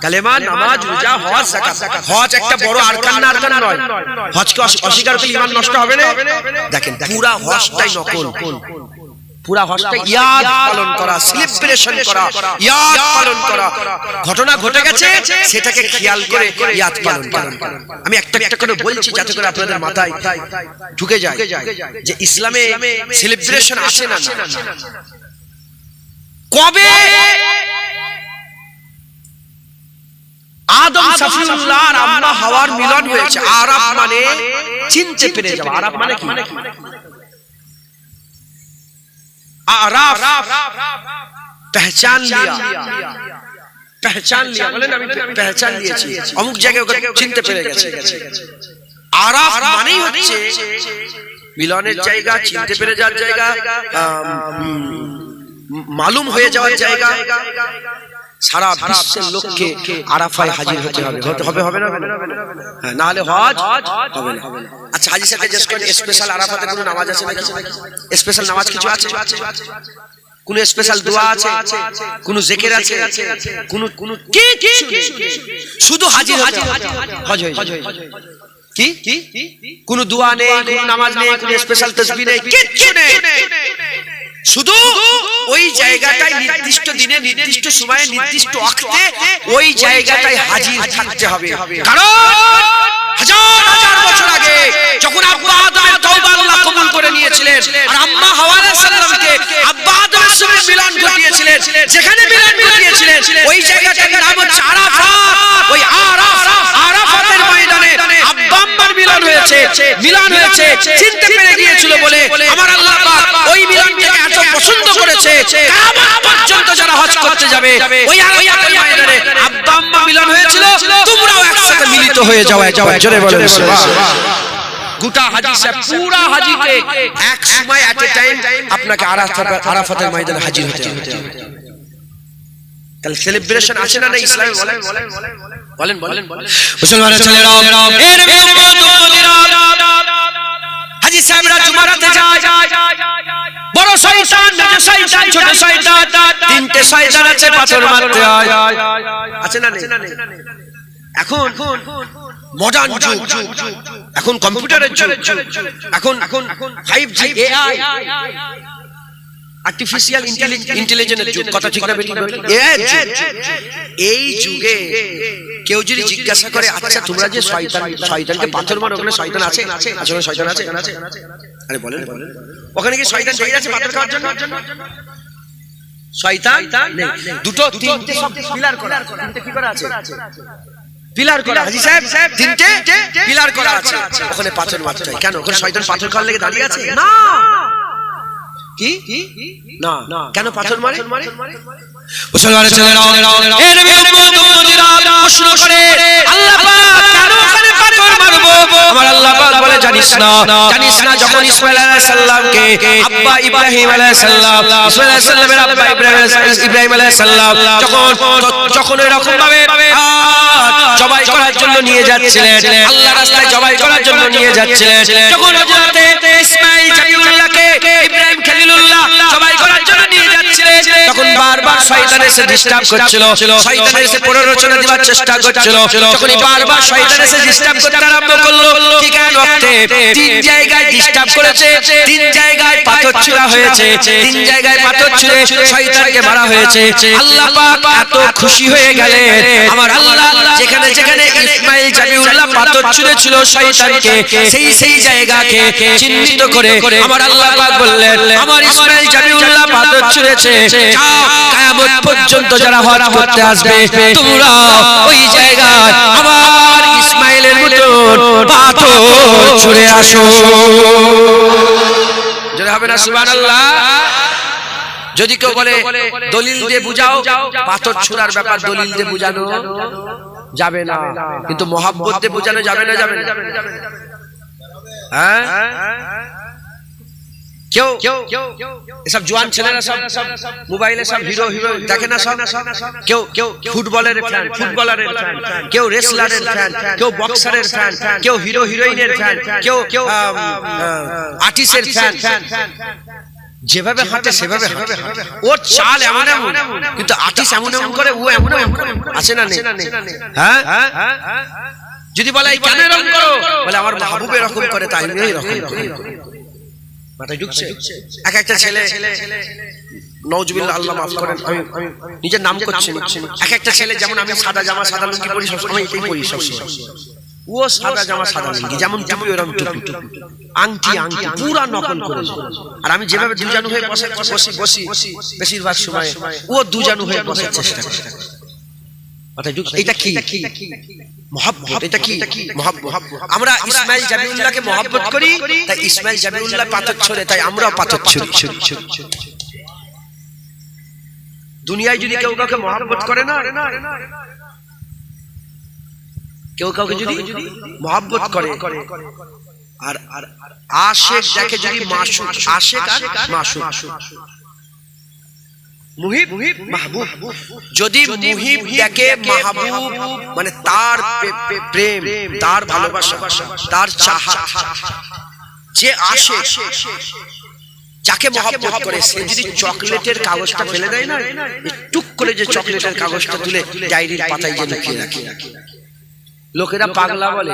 Speaker 1: কালেমা, নামাজ, রোজা, হজ, যাকাত। হজ একটা বড় আরকান না আরকান নয়। হজকে অস্বীকার করলে ঈমান নষ্ট হবে না? দেখেন পুরা হজটাই নকল, পুরা হজটা ইয়াদ পালন করা, সেলিব্রেশন করা, ইয়াদ পালন করা। ঘটনা ঘটে গেছে সেটাকে খেয়াল করে ইয়াদ পালন করা। আমি একটা একটা করে বলছি যাতে করে আপনাদের মাথায় ঢুকে যায় যে ইসলামে সেলিব্রেশন আসে না। কবে আদম সাফিউল্লাহ আর আম্মা হাওয়ার মিলন হয়েছে? আরাফ মানে চিনতে পেরে যাওয়া। আরাফ মানে কি? আরাফ पहचान लिया বলেন আমি पहचान লিয়েছি অমুক জায়গায় ওকে চিনতে পেরে গেছি আরাফ মানেই হচ্ছে মিলনের জায়গা চিনতে পেরে যাওয়ার জায়গা মালুম হয়ে যাওয়ার জায়গা সারা বিশ্বের লোককে আরাফায় হাজির হতে হবে না হ্যাঁ না হলে হজ হবে না আচ্ছা হাজী সাহেব জিজ্ঞেস করেন স্পেশাল আরাফাতে কোনো নামাজ আছে নাকি স্পেশাল নামাজ কিছু আছে কোন স্পেশাল দোয়া আছে কোন জিকির আছে কোন কিছু শুধু হাজির হজ হয়ে কি কোন দোয়া নেই কোন নামাজ নেই কোন স্পেশাল তাসবিহ নেই কিছু নেই শুধু ওই জায়গাটায় নির্দিষ্ট দিনে নির্দিষ্ট সময়ে নির্দিষ্ট ওয়াক্তে ওই জায়গাটায় হাজির থাকতে হবে কারণ হাজার হাজার বছর আগে যখন আব্বা আদমের তওবা আল্লাহ কবুল করে নিয়েছিলেন আর আম্মা হাওয়া আলাইহিস সালামকে আব্বা আদমের সঙ্গে মিলন ঘটিয়েছিলেন যেখানে মিলন ঘটিয়েছিলেন ওই জায়গাটার নাম হচ্ছে আরাফাত ওই আরাফাতের ময়দানে আব্বা আম্মার মিলন হয়েছে চিনতে পেরে গিয়েছিল বলে আমার আল্লাহ পাক ওই মিলনকে এত পছন্দ করেছে কিয়ামত পর্যন্ত যারা হজ করতে যাবে ওই আরাফাতের ময়দানে আব্বা আম্মা মিলন হয়েছিল তোমরাও একসাথে মিলিত হয়ে যাও জোরে বলেন সুবহানাল্লাহ গোটা হাজী সাহেব পুরা হাজীকে এক সময় এট এ টাইম আপনাকে আরাফাতের ময়দানে হাজির হতে হবে তাহলে সেলিব্রেশন আছে না ইসলামে বলেন মুসলমানের ছেলেরা এর হাজী সাহেবরা জুমারাতে যায় বড় শয়তান মেজো শয়তান ছোট শয়তান তিনটে শয়তান আছে পাথর মারতে হয় আছে না এখন মডার্ন যুগ এখন কম্পিউটারের যুগ এখন 5G AI আর্টিফিশিয়াল ইন্টেলিজেন্সের যুগ কথা ঠিক না বেটি এই যুগে কেউ যদি জিজ্ঞাসা করে আচ্ছা তোমরা যে শয়তানকে পাথর মারো ওখানে শয়তান আছে আসলে শয়তান আছে আরে বলেন ওখানে কি শয়তান ঠিক আছে পাথর খাওয়ার জন্য শয়তান নেই দুটো তিনটে সব পিলার করা তিনটে কি করা আছে পিলার করা হাজী সাহেব তিনটে পিলার করা আছে ওখানে পাথর মারতে হয় কেন ওখানে শয়তান পাথর খাওয়ার লেগে দাঁড়িয়ে আছে না কি না কেন পাথর মারে মুসলমানের ছেলেরা এই নবী উম্মত উম্মতিরা প্রশ্ন করে আল্লাহ পাক কেন ওখানে পাথর মারবো আমার আল্লাহ পাক বলে জানিস না যখন ইসমাঈল আলাইহিস সালামকে আব্বা ইব্রাহিম আলাইহিস সালাম ইসমাঈল আলাইহিস সালামের আব্বা ইব্রাহিম আলাইহিস সালাম যখন এরকম ভাবে জবাই করার জন্য নিয়ে যাচ্ছিলেন আল্লাহর রাস্তায় জবাই করার জন্য নিয়ে যাচ্ছিলেন যখন হযরত ইসমাঈল জাবিউল্লাহকে ইব্রাহিম খলিলুল্লাহ জবাই করার জন্য নিয়ে যাচ্ছিলেন তখন বারবার শয়তান এসে ডিস্টার্ব করছিল শয়তান এসে প্ররোচনা দেওয়ার চেষ্টা করছিল যখনই বারবার শয়তান এসে ডিস্টার্ব করতে আরম্ভ করলো ঠিক আছে ওয়াক্তে তিন জায়গায় ডিস্টার্ব করেছে তিন জায়গায় পাথর ছোড়া হয়েছে তিন জায়গায় পাথর ছুঁড়ে শয়তানকে মারা হয়েছে আল্লাহ পাক এত খুশি হয়ে গেলেন আমার আল্লাহ যেখানে ইসমাঈল জাবিউল্লাহ পাথর ছুঁড়েছিল শয়তানকে সেই জায়গাকে চিহ্নিত করে আমার আল্লাহ পাক বললেন আমার ইসমাঈল জাবিউল্লাহ পাথর ছুঁড়েছে যাও কিয়ামত পর্যন্ত যারা হজ করতে আসবে তোমরা ওই জায়গায় আমার ইসমাঈলের মতো পাথর ছুঁড়ে আসো জোরে হবে না সুবহানাল্লাহ যদি কেউ বলে দলিল দিয়ে বুঝাও পাথর ছোড়ার ব্যাপার দলিল দিয়ে বুঝানো যাবে না কিন্তু মহব্বত দিয়ে বুঝানো যাবে না হ্যাঁ কেউ এসব জওয়ান ছেলেরা সব মোবাইলে সব হিরো দেখে না সব কেউ ফুটবলের ফ্যান ফুটবলারের ফ্যান কেউ রেসলারের ফ্যান কেউ বক্সারের ফ্যান কেউ হিরো হিরোইনের ফ্যান কেউ আর্টিস্টের ফ্যান যেভাবে হাঁটে সেভাবে ওর চাল এমন কিন্তু আর্টিস্ট এমন করে ও এমন আছে না হ্যাঁ যদি বলে কেন এরকম করো বলে আমার মাহবুব এরকম করে তাই আমি এরকম করি মাথায় ঢুকছে এক একটা ছেলে নওজুবিল্লাহ আল্লাহ মাফ করেন আমি নিজের নাম করছি এক একটা ছেলে যেমন আমি সাদা জামা সাদা লুঙ্গি পরি সবসময় এটাই পরি সবসময় ও সাদা জামা সাদা লুঙ্গি যেমন টুপি ওরকম টুপি আংটি পুরা নকল করেছে আর আমি যেভাবে দুজানু হয়ে বসি বেশিরভাগ সময় ও দুজানু হয়ে বসার চেষ্টা করে মাথায় ঢুকছে এটা কি মহব্বত এটা কি মহব্বত আমরা ইসমাঈল জাবিউল্লাহকে মহব্বত করি তাই ইসমাঈল জাবিউল্লাহ পাথর ছোড়ে তাই আমরাও পাথর ছুঁড়ি দুনিয়ায় যদি কেউ কাউকে মহব্বত করে না, কেউ কাউকে যদি মহব্বত করে আর আশিক দেখে যদি মাশুক, আশিক আর মাশুক, মুহিব মাহবুব, যদি মুহিব দেখে মাহবুব মানে তার প্রেম, তার ভালোবাসা, তার চাহত, যে আশিক যাকে মহব্বত করে সে যদি চকলেটের কাগজটা ফেলে দেয় না, টুক করে যে চকলেটের কাগজটা তুলে ডায়েরির পাতায় যে লুকিয়ে রাখে, লোকেরা পাগলা বলে,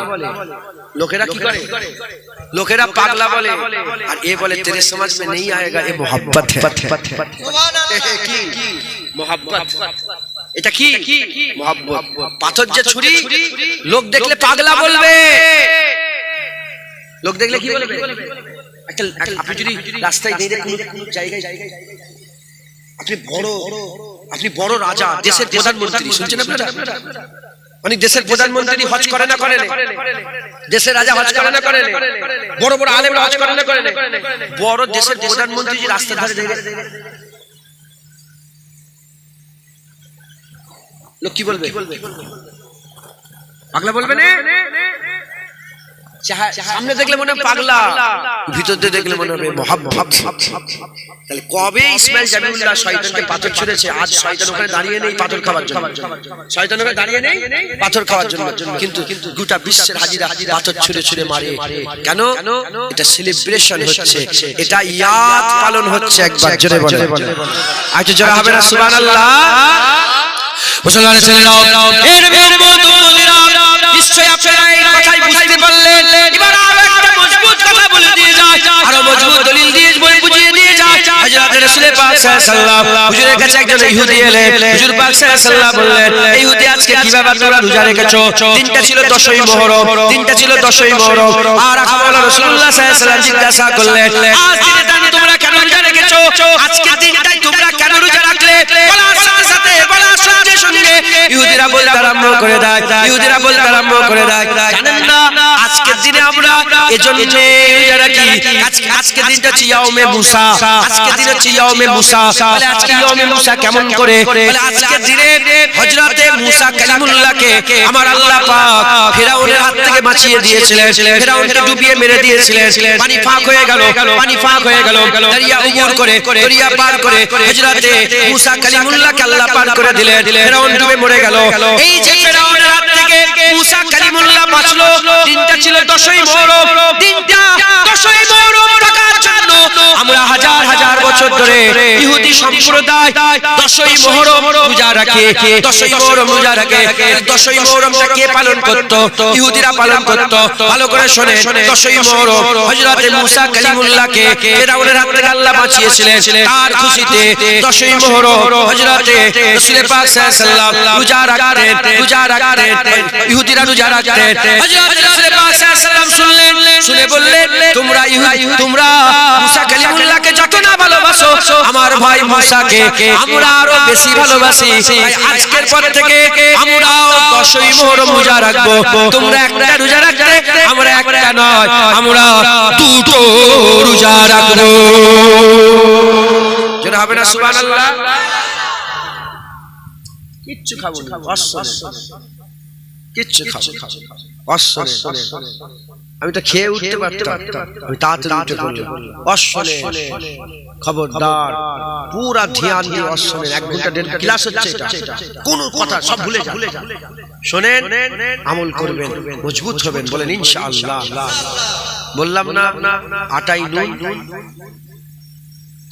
Speaker 1: লোকেরা কি করে, লোকেরা পাগলা বলে, আর এ বলে তেরে সমাজ में नहीं आएगा, ये मोहब्बत है। কি মোহাব্বত, এটা কি মোহাব্বত। পাথর যে ছুরি লোক দেখলে পাগলা বলবে, লোক দেখলে কি বলবে। আপনি যদি রাস্তায় দাঁড়িয়ে কোনো জায়গায়, আপনি বড় রাজা, দেশের প্রধানমন্ত্রী, শুনছেন আপনারা, অনেক দেশের প্রধানমন্ত্রী হজ করে না করে, দেশের রাজা হজ করে না করে, বড় বড় আলেমরা হজ করে না করে, বড় দেশের প্রধানমন্ত্রী যে রাস্তার ধারে দাঁড়িয়ে, লোক কি বলবে, পাগলা বলবে না। সামনে দেখলে মনে হয় পাগলা, ভিতর দিয়ে দেখলে মনে হবে মহব্বত। তাহলে কবে ইসমাইল জাবিউল্লাহ শয়তানকে পাথর ছুঁড়েছে, আজ শয়তান ওখানে দাঁড়িয়ে নেই পাথর খাওয়ার জন্য, শয়তান ওখানে দাঁড়িয়ে নেই পাথর খাওয়ার জন্য, কিন্তু গোটা বিশ্বের হাজিরা পাথর ছুঁড়ে ছুঁড়ে মারে। কেন? এটা সেলিব্রেশন হচ্ছে, এটা ইয়াদ পালন হচ্ছে। একবার জোরে বলে, আচ্ছা জোরে হবে না সুবহানাল্লাহ। মুসলমানের ছেলেরাও, এর মেহবুবুরা, নিশ্চয়ই আপনারা এই কথাই বুঝতে পারলেন। এবার আরো একটা মজবুত কথা বলে দিয়ে যায়, আরো মজবুত দলিল দিয়ে বুঝিয়ে দিয়ে যায়। হযরত রাসূল পাক সাল্লাল্লাহু আলাইহি ওয়াসাল্লাম, হুজুরের কাছে একজন ইহুদি এলেন, হুজুর পাক সাল্লাল্লাহু আলাইহি ওয়াসাল্লাম বললেন, এই ইহুদি আজকে কিভাবে তোমরা রোজা রেখেছো? দিনটা ছিল 10ই মুহররম, দিনটা ছিল 10ই মুহররম। আর আখাওয়ালা রাসূলুল্লাহ সাল্লাল্লাহু আলাইহি ওয়াসাল্লাম জিজ্ঞাসা করলেন, আজ দিনটা তোমরা কেন রোজা রেখেছো? আজকে দিনটাই তোমরা কেন রোজা রাখলে? বলার সাথে বলার সঙ্গে সঙ্গে ইহুদিরা বলতে আরম্ভ করে দেয়, ইহুদিরা বলতে আরম্ভ করে দেয়, জানেন না আজকের দিনে আমরা এজন্য রোজা রাখি, আজকের দিনটা হচ্ছে ইয়াউমে মুসা, আজকের দিন হচ্ছে ইয়াউমে মুসা। বলে আজকে ইয়াউমে মুসা কেমন করে? বলে আজকের দিনে হযরতে মুসা কালিমুল্লাহকে আমার আল্লাহ পাক ফিরাউনের হাত থেকে বাঁচিয়ে দিয়েছিলেন, ফিরাউনকে ডুবিয়ে মেরে দিয়েছিলেন, পানি ফাঁক হয়ে গেল, পানি ফাঁক হয়ে গেল, দরিয়া উবুর করে, দরিয়া পার করে হযরতে মুসা কালিমুল্লাহকে আল্লাহ পার করে দিলেন, ফিরাউন ডুবে মরে গেল। এই যে ফিরাউনের হাত থেকে মুসা কালিমুল্লাহ বাঁচলো, দিনটা ছিল 10ই মুহররম, দিনটা 10ই মুহররম থাকার জন্য আমরা হাজার হাজার বছর ধরে ইহুদি সম্প্রদায় 10ই মুহররম রোজা রাখে, 10ই মুহররম রোজা রাখে। 10ই মুহররমটা কে পালন করত? ইহুদিরা পালন করত। ভালো করে শুনে, 10ই মুহররম হযরতে মুসা কালিমুল্লাহকে ফিরাউনের হাত থেকে আল্লাহ বাঁচিয়েছিলেন, তার খুশিতে 10ই মুহররম হযরতে রাসূল পাক সাল্লাল্লাহু আলাইহি ওয়াসাল্লাম রোজা রাখতেন, রোজা রাখতেন, ইহুদিরা রোজা রাখতেন। হযরত রাসূল পাক সাল্লাল্লাহু আলাইহি ওয়াসাল্লাম শুনলেন, শুনে বললেন, তোমরা তোমরা মুসা কালিমুল্লাহকে যত না ভালোবাসো, আমার ভাই মুসাকে আমরা আরো বেশি ভালোবাসি। আজকের পর থেকে আমরাও 10ই মুহররম রোজা রাখবো। তোমরা একটা রোজা রাখতে, আমরা একটা নয়, আমরা দুটো রোজা রাখবো। যেটা হবে না সুবহানাল্লাহ। কিচ্ছু খাবো না, কিচ্ছু খাবো অশ্বনে। আমি তো খেয়ে উঠতে পারতাম, আমি তাড়াতাড়ি উঠে পড়লাম অশ্বনে। খবরদার, পুরা ধ্যান দিয়ে অশ্বনে। 1 ঘন্টা 1.5 ক্লাস হচ্ছে, এটা কোন কথা সব ভুলে যান, শোনেন, আমল করবেন, মজবুত হবেন, বলেন ইনশাআল্লাহ। বললাম না আটাই নুন,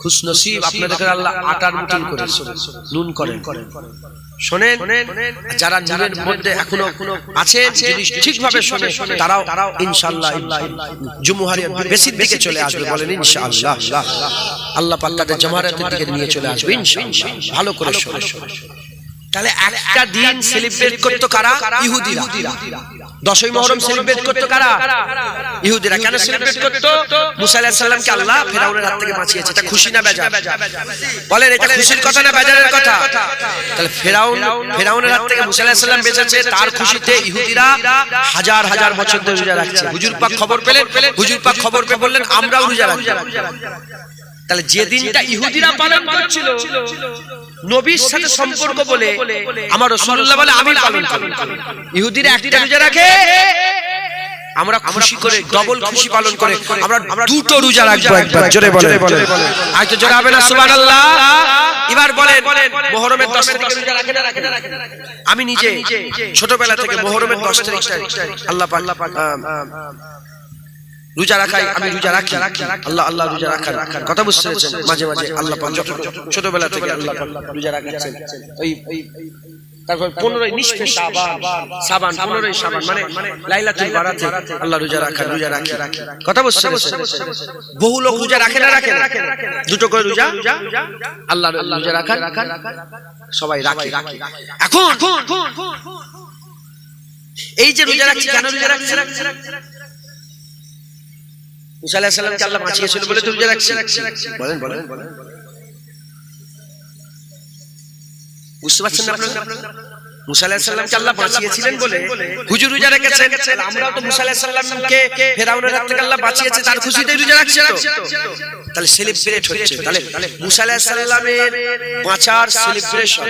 Speaker 1: খুশনসিব আপনাদের আল্লাহ আটার মতন করে নুন করেন। শোনেন, যারা নুনের মধ্যে এখনো আছেন, যদি ঠিকভাবে শোনে তারাও ইনশাআল্লাহ জুমুহারের বেশির দিকে চলে আসবে, বলেন ইনশাআল্লাহ। আল্লাহ পাক তাদের জামারাতের দিকে নিয়ে চলে আসবে ইনশাআল্লাহ। ভালো করে শোনে। তাহলে একটা দিন সেলিব্রেট করতো কারা? ইহুদিরা। 10ই মুহররম সেলিব্রেট করতো কারা? ইহুদিরা। কেন সেলিব্রেট করতো? মুসা আলাইহিস সালামকে আল্লাহ ফিরাউনের হাত থেকে বাঁচিয়েছে। এটা খুশি না বেজার? বলেন এটা খুশির কথা না বেজারের কথা? তাহলে ফিরাউনের হাত থেকে মুসা আলাইহিস সালাম বেঁচেছে, তার খুশিতে ইহুদিরা হাজার হাজার বছর ধরে রোজা রাখছে। হুজুর পাক খবর পেলেন, হুজুর পাক খবর পেয়ে বললেন আমরাও রোজা রাখবো। তাহলে যে দিনটা ইহুদিরা পালন করছিল নবীর সাথে সম্পর্ক বলে আমার রাসূলুল্লাহ বলে আমি পালন করি। ইহুদিরা একটা রোজা রাখে, আমরা খুশি করে ডবল খুশি পালন করে আমরা দুটো রোজা রাখবো। একবার জোরে বলেন, আজ তো জোরে হবে না সুবহানাল্লাহ। এবার বলেন মুহররমের 10 তারিখ রোজা রাখে না রাখে না? আমি নিজে ছোটবেলা থেকে মুহররমের 10 তারিখটা আল্লাহ পাক রোজা রাখাই, আমি রোজা রাখি। আল্লাহ আল্লাহ রোজা রাখার কথা বুঝতে পেরেছেন? মাঝে মাঝে আল্লাহ পাক ছোটবেলা থেকে আল্লাহ পাক রোজা রাখাচ্ছেন। ওই তারপর 15 নিশফে শাবান 15 শাবান মানে লাইলাতুল বারাতে আল্লাহ রোজা রাখার রোজা রাখি কথা বুঝতে পেরেছেন? বহু লোক রোজা রাখে না রাখে? দুটো করে রোজা আল্লাহ রোজা রাখার সবাই রাখে। এখন এই যে রোজা রাখছি, কেন রোজা রাখছি? মুসা আলাইহিস সালামকে আল্লাহ বাঁচিয়েছিল বলে তো রোজা রাখছি। বলেন বলেন বুঝতে পারছেন না আপনারা? মুসা আলাইহিস সালামকে আল্লাহ বাঁচিয়েছিলেন বলে হুজুর রোজা রেখেছেন। আমরাও তো মুসা আলাইহিস সালামকে ফেরাউনের হাত থেকে আল্লাহ বাঁচিয়েছে, তার খুশিতেই রোজা রাখছি তো। তাহলে সেলিব্রেট হচ্ছে। তাহলে মুসা আলাইহিস সালামের বাঁচার সেলিব্রেশন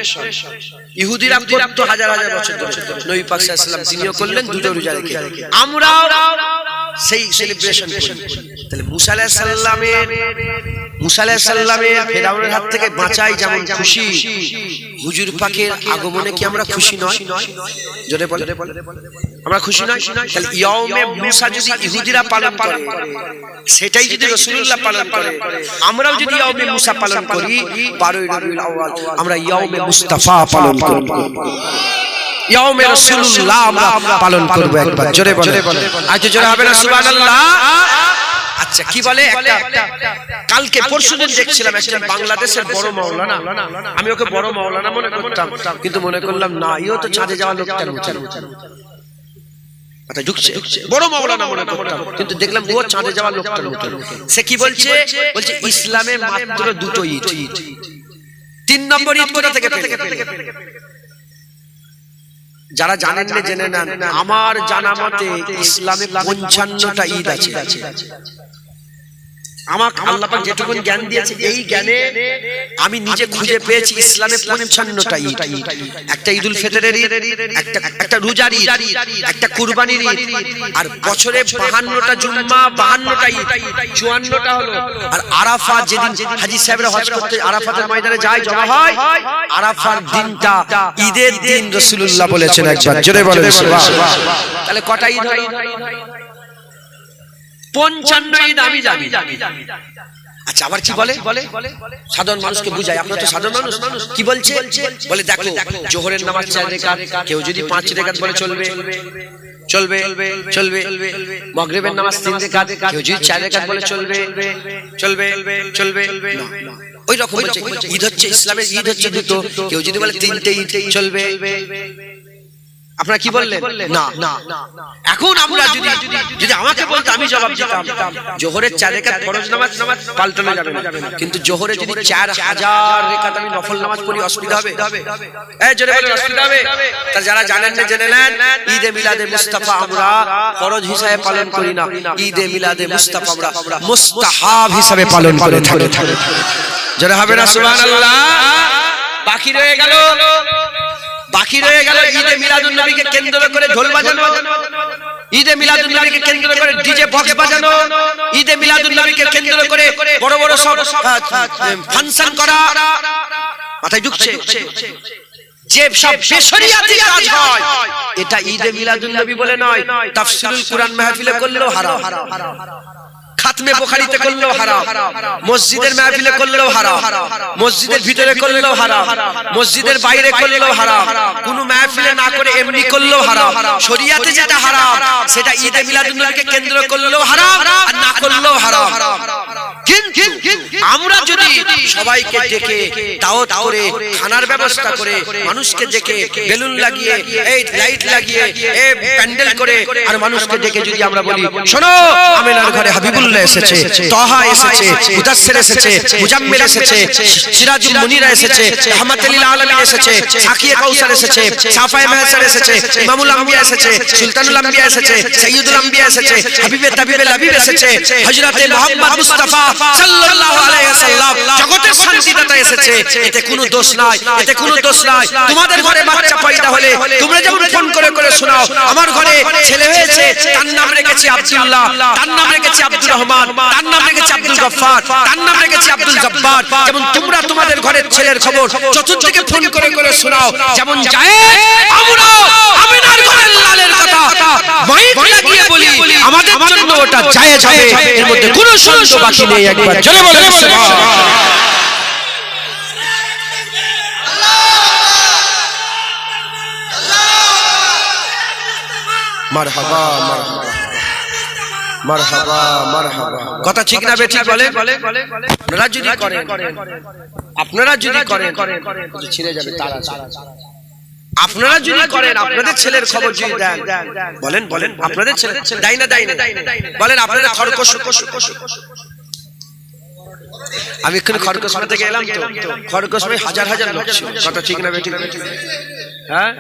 Speaker 1: ইহুদিরা করত হাজার হাজার বছর ধরে। নবী পাক সাল্লাল্লাহু আলাইহি ওয়াসাল্লাম তিনিও করলেন দুটো রোজা রেখে। আমরাও সেই সেলিব্রেশন করি। তাহলে মুসা আলাইহিস সালামের ফেরাউনের হাত থেকে বাঁচাই যেমন খুশি, হুজুর পাকের আগমনে কি আমরা খুশি নয়? জোরে বলে আমরা খুশি নয়? তাহলে ইয়াউমে মুসা যদি ইহুদিরা পালন করে, সেটাই যদি রাসূলুল্লাহ পালন করে, আমরাও যদি ইয়াউমে মুসা পালন করি, 12 রবিউল আউয়াল আমরা ইয়াউমে মুস্তাফা পালন করব। ইয়াউমে রাসূলুল্লাহ আমরা পালন করব। একবার জোরে বলে, আজ জোরে হবে না সুবহানাল্লাহ? আচ্ছা কি বলে, একটা কালকে পরশুদিন দেখছিলাম একটা বাংলাদেশের বড় মাওলানা, আমি ওকে বড় মাওলানা মনে করতাম, কিন্তু মনে করলাম না, ইও তো চাঁদে যাওয়া লোকটার মতো। আচ্ছা ঢুকছে বড় মাওলানা মনে করতাম, কিন্তু দেখলাম ও চাঁদে যাওয়া লোকটার মতো। সে কি বলছে? বলছে ইসলামে মাত্র দুটো ঈদ, 3 নম্বর ঈদ কোথা থেকে পেলে? যারা জানেন না জেনে নেন, আমার জানা মতে ইসলামে 55টা ঈদ আছে। আমাকে আল্লাহ পাক যেটুকু জ্ঞান দিয়েছে, এই জ্ঞানে আমি নিজে খুঁজে পেয়েছি ইসলামে 55টা ঈদ। একটা ঈদুল ফিতরের ঈদ, একটা রোজার ঈদ, একটা কুরবানির ঈদ, আর বছরে 52টা জুম্মা, 52টা ঈদ, 54টা হলো। আর আরাফা যেদিন হাজী সাহেবরা হজ করতে আরাফাতের ময়দানে যায়, জমা হয়, আরাফার দিনটা ঈদের দিন রাসূলুল্লাহ বলেছেন। একবার জোরে বলেন সুবহানাল্লাহ। তাহলে কটা ঈদ হয়? 55 ঈদ আমি জানি। আচ্ছা আবার কি বলে? সাধারণ মানুষকে বুঝায়, আপনারা তো সাধারণ মানুষ, কি বলছে? বলে দেখো, জোহরের নামাজ 4 রাকাত, কেউ যদি 5 রাকাত বলে চলবে চলবে চলবে। মাগরিবের নামাজ 3 রাকাত, কেউ যদি 4 রাকাত বলে চলবে চলবে চলবে। ওই রকম বলছে ঈদ হচ্ছে ইসলামের ঈদ হচ্ছে দুটো, কেউ যদি বলে 3টে ঈদ চলবে। আপনারা কি বললেন? না। এখন আমরা যদি আমাকে বলতে, আমি জবাব দিতাম জোহরের 4 রাকাত ফরজ নামাজ পাল্টানো যাবে না, কিন্তু জোহরে যদি 4000 রাকাত আমি নফল নামাজ পড়ি, অসুবিধা হবে? এই জোরে বলেন অসুবিধা হবে? তা যারা জানেন না জেনে নেন, ঈদে মিলাদে মুস্তাফা আমরা ফরজ হিসাবে পালন করি না, ঈদে মিলাদে মুস্তাফা আমরা মুস্তাহাব হিসাবে পালন করে থাকি। জোরে হবে না সুবহানাল্লাহ? বাকি রয়ে গেল ঈদে মিলাদুন নবীকে কেন্দ্র করে ঢোল বাজানো, ঈদে মিলাদুন নবীকে কেন্দ্র করে ডিজে বক্স বাজানো, ঈদে মিলাদুন নবীকে কেন্দ্র করে বড় বড় সব ফাংশন করা। মাথায় ঢুকছে? যে সব বেশরিয়াতি কাজ হয়, এটা ঈদে মিলাদুন নবী বলে নয়। তাফসীরুল কুরআন মাহফিলে করলেও হারাম, খাতমে বুখারীতে করলেও হারাম, মসজিদের মাহফিলে করলেও হারাম, মসজিদের ভিতরে করলেও হারাম, মসজিদের বাইরে করলেও হারাম, কোনো মাহফিলে না করে এমনি করলেও হারাম। শরীয়তে যেটা হারাম সেটা ঈদে মিলাদুন নবীকে কেন্দ্র করলেও হারাম, আর না করলেও হারাম। কিন্তু আমরা যদি সবাইকে ডেকে দাওয়াত করে, খানার ব্যবস্থা করে, মানুষকে ডেকে বেলুন লাগিয়ে, এই লাইট লাগিয়ে, এই প্যান্ডেল করে, আর মানুষকে ডেকে যদি আমরা বলি, শোনো আমিনার ঘরে হাবিবুল্লাহ এসেছে, তাহা এসেছে, মুদাসসির এসেছে, মুজাম্মিল এসেছে, সিরাজুল মুনিরা এসেছে, রাহমাতুল লিল আলামিন এসেছে, সাকিয়ে কাউসার এসেছে, সাফায়ে মাহসার এসেছে, ইমামুল আম্বিয়া এসেছে, সুলতানুল আম্বিয়া এসেছে, সাইয়্যিদুল আম্বিয়া এসেছে, হাবিবে তাবিবে লাবিব এসেছে, হযরতে মুহাম্মদ মুস্তাফা সাল্লাল্লাহু আলাইহি ওয়াসাল্লাম জগতের শান্তিদাতা এসেছে, এতে কোনো দোষ নাই, এতে কোনো দোষ নাই। তোমাদের ঘরে বাচ্চা পয়দা হলে তোমরা যেমন ফোন করে করে শোনাও, আমার ঘরে ছেলে হয়েছে, তার নাম রেখেছি আব্দুল্লাহ, তার নাম রেখেছি আব্দুর রহমান, তার নাম রেখেছি আব্দুল গফফার, তার নাম রেখেছি আব্দুল জব্বার। যেমন তোমরা তোমাদের ঘরের ছেলের খবর চতুর্দিকে ফোন করে করে শোনাও, যেমন জায়েজ আমরাও আমিনার ঘরের লালের কথা মাইক লাগিয়ে বলি, আমাদের জন্য ওটা জায়েজ হবে, এর মধ্যে কোনো সন্দেহ বাকি নেই। একবার জোরে বলেন সুবহানাল্লাহ। মারহাবা মারহাবা মারহাবা। কথা ঠিক না বেঠিক বলেন? আপনারা যদি করেন, আপনারা যদি করেন ছিঁড়ে যাবে তারা। আপনারা যদি করেন, আপনাদের ছেলের খবর যদি দেন, বলেন বলেন আপনাদের ছেলে দেয় না দেয় না বলেন, আপনারা খরগোশ। আমি এক্ষুনি খরগোশমা থেকে এলাম, তো খরগোশমায় হাজার হাজার লোক ছিল। কথা ঠিক না বেঠিক? হ্যাঁ,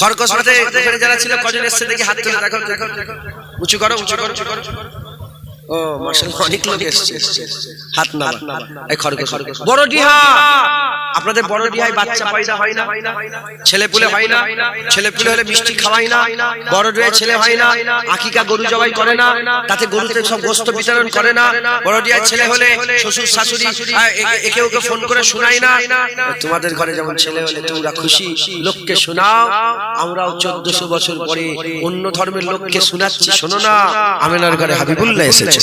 Speaker 1: খরগোশমাতে যারা ছিল কজন এসছে দেখি হাত তুলে দেখো, উঁচু করো উঁচু করো উঁচু করো। ও মাশাআল্লাহ, অনেক লোক এসছে, হাত না এই খরগোশ। বড় ডিহা, আপনাদের বড় ডিহায় বাচ্চা পয়দা হয় না, ছেলে পুলে হয় না, ছেলে পুলে হলে মিষ্টি খাওয়াই না, বড় ডিহায় ছেলে হয় না, আকিকা গরু জবাই করে না, তাতে গরুতে সব গোশত বিতরণ করে না। বড় ডিহায় ছেলে হলে শ্বশুর শাশুড়ি একে ওকে ফোন করে শোনায় না। তোমাদের ঘরে যেমন ছেলে হলে তোমরা খুশি, লোককে শোনাও। আমরাও 1400 বছর পরে অন্য ধর্মের লোককে শোনাচ্ছি, শোনো না, আমিনার ঘরে হাবিবুল্লাহ এসেছে।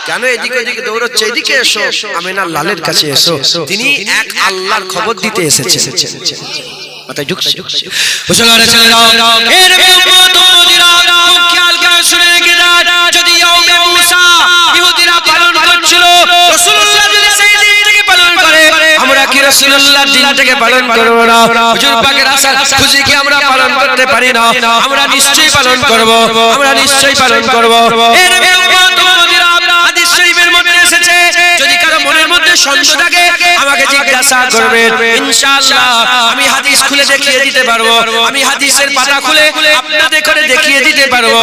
Speaker 1: কেন এদিকে এদিকে দৌড়চ্ছে? এদিকে এসো, আমিনার লালের কাছে এসো, তিনি এক আল্লাহর খবর দিতে এসেছেন। কথায় ঢুকছে। মুসলমানের ছেলেরা, এর উম্মত উম্মতিরা, খুব খেয়াল করে শুনে রেখে যান। যদি ইয়াউমে মুসা ইহুদিরা পালন করছিল, রাসূলুল্লাহ যদি সেই দিনটাকে পালন করে, আমরা কি রাসূলুল্লাহর দিনটাকে পালন করব না? হুজুর পাকের আশা খুশি কি আমরা পালন করতে পারি না? আমরা নিশ্চয়ই পালন করব, আমরা নিশ্চয়ই পালন করব। এর উম্মত উম্মতিরা, হাদিস শরীফের মধ্যে এসেছে, যদি কারো মনের মধ্যে সন্দেহ থাকে আমাকে জিজ্ঞাসা করবেন, ইনশাআল্লাহ আমি হাদিস খুলে দেখিয়ে দিতে পারবো, আমি হাদিসের পাতা খুলে আপনাদের করে দেখিয়ে দিতে পারবো।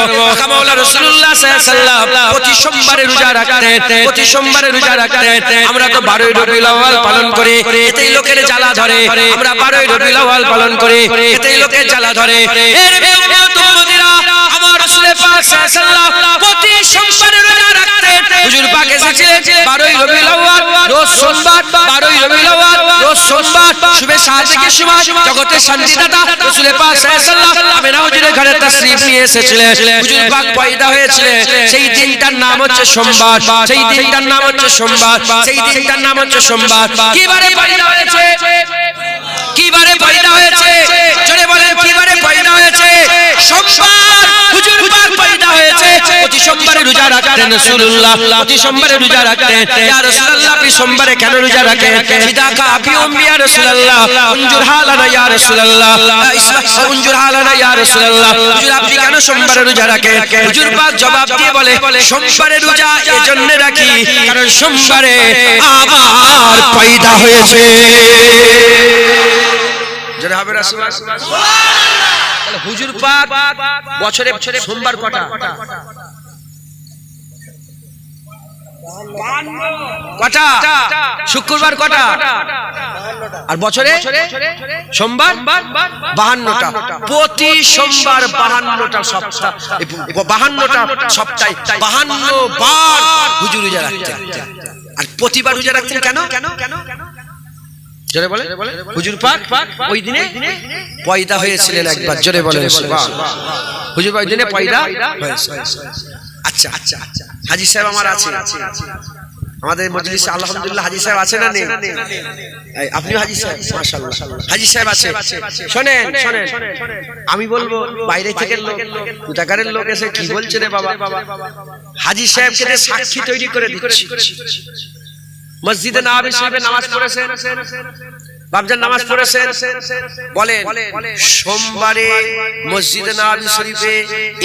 Speaker 1: মাওলা রাসূলুল্লাহ সাল্লাল্লাহু আলাইহি ওয়াসাল্লাম প্রতি সোমবারে রোজা রাখতেন, প্রতি সোমবারে রোজা রাখতেন। আমরা তো 12ই রবিউল আউয়াল পালন করি, এতেই লোকের জ্বালা ধরে। আমরা 12ই রবিউল আউয়াল পালন করি, এতেই লোকের জ্বালা ধরে। এর উম্মত উম্মতিরা, আমার রাসূল পাক সাল্লাল্লাহু আলাইহি ওয়াসাল্লাম প্রতি সোমবারে রোজা রাখতেন। হুজুর পাক এসেছিলেন 12ই রবিউল আউয়াল, রোজ সোমবার। 12ই রবিউল আউয়াল রোজ সোমবার, শুভে সাদেকের সময় জগতের শান্তিদাতা রাসূল পাক সাল্লাল্লাহু আলাইহি ওয়াসাল্লাম আমিনা হুজুরের ঘরে তাশরীফ নিয়ে এসেছিলেন। হুজুর পাক পয়দা হয়েছিলেন, সেই দিনটার নাম হচ্ছে সোমবার, সেই দিনটার নাম হচ্ছে সোমবার, সেই দিনটার নাম হচ্ছে সোমবার। কিবারে পয়দা হয়েছে? কিবারে পয়দা হয়েছে? জোরে বলেন, কিবারে পয়দা হয়েছে? সোমবার হুজুর পাক পয়দা হয়েছে। প্রতি সোমবারে রোজা রাখতেন রাসূলুল্লাহ, প্রতি সোমবারে রোজা রাখতেন। ইয়া রাসূলুল্লাহ, আপনি সোমবারে কেন রোজা রাখেন? ফিদাকা আবি উম্মি ইয়া রাসূলুল্লাহ, উনজুর হালানা ইয়া রাসূলুল্লাহ, উনজুর হালানা ইয়া রাসূলুল্লাহ। হুজুর আপনি কেন সোমবারে রোজা রাখেন? হুজুর পাক জবাব দিয়ে বলে, সোমবারে রোজা এজন্য রাখি কারণ সোমবারে আমার পয়দা হয়েছে। জোরে হবে রাসূলুল্লাহ সুবহানাল্লাহ। তাহলে হুজুর পাক বছরে সোমবার কটা? কটা? শুক্রবার কটা? আর বছরে সোমবার 52টা। প্রতি সোমবার 52টা সপ্তাহ, 52টা সপ্তাহে 52 বার হুজুর রোজা রাখতেন। আর প্রতিবার রোজা রাখতেন কেন? জোরে বলে, হুজুর পাক ওই দিনে পয়দা হয়েছিলেন একবার। জোরে বলেন সুবহানাল্লাহ। হুজুর ওই দিনে পয়দা হয়েছে। আচ্ছা আচ্ছা, হাজী সাহেব আমার আছে, আমাদের মজলিসে আলহামদুলিল্লাহ হাজী সাহেব আছে না নেই? আপনিও হাজী সাহেব, মাশাআল্লাহ হাজী সাহেব আছে। শোনেন শোনেন, আমি বলবো বাইরে থেকে লোক, কোথাকারের লোক এসে কি বলছে রে বাবা, হাজী সাহেবকে সাক্ষী তৈরি করে দিচ্ছি। মসজিদে নববী শরীফে নামাজ পড়েছেন, বাবজান নামাজ পড়েছেন, বলেন সোমবারে মসজিদে নববী শরীফে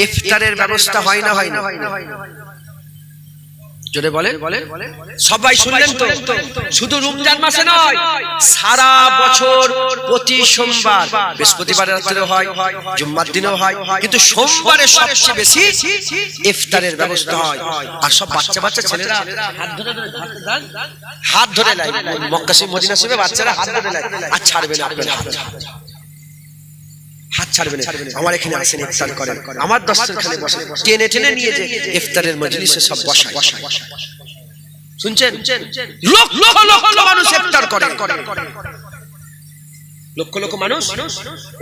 Speaker 1: ইফতারের ব্যবস্থা হয় না হয় না? জোরে বলেন, সবাই শুনলেন তো? শুধু রমজান মাসে নয়, সারা বছর প্রতি সোমবার, বৃহস্পতিবার রাত্রেও হয়, জুম্মার দিনেও হয়, কিন্তু সোমবারে সবচেয়ে বেশি ইফতারের ব্যবস্থা হয়। আর সব বাচ্চা বাচ্চা ছেলেরা হাত ধরে লাই, মক্কা শরীফ মদিনা শরীফে বাচ্চারা হাত ধরে লাই, আর ছাড়বে না, আপনার হাত ছাড়বে না। আমার এখানে আসেন, ইফতার করেন, আমার দস্তরখানে বসে, টেনে টেনে নিয়ে যে ইফতারের মজলিসে সব বসায়। শুনছেন? লক্ষ লক্ষ মানুষ ইফতার করে, লক্ষ লক্ষ মানুষ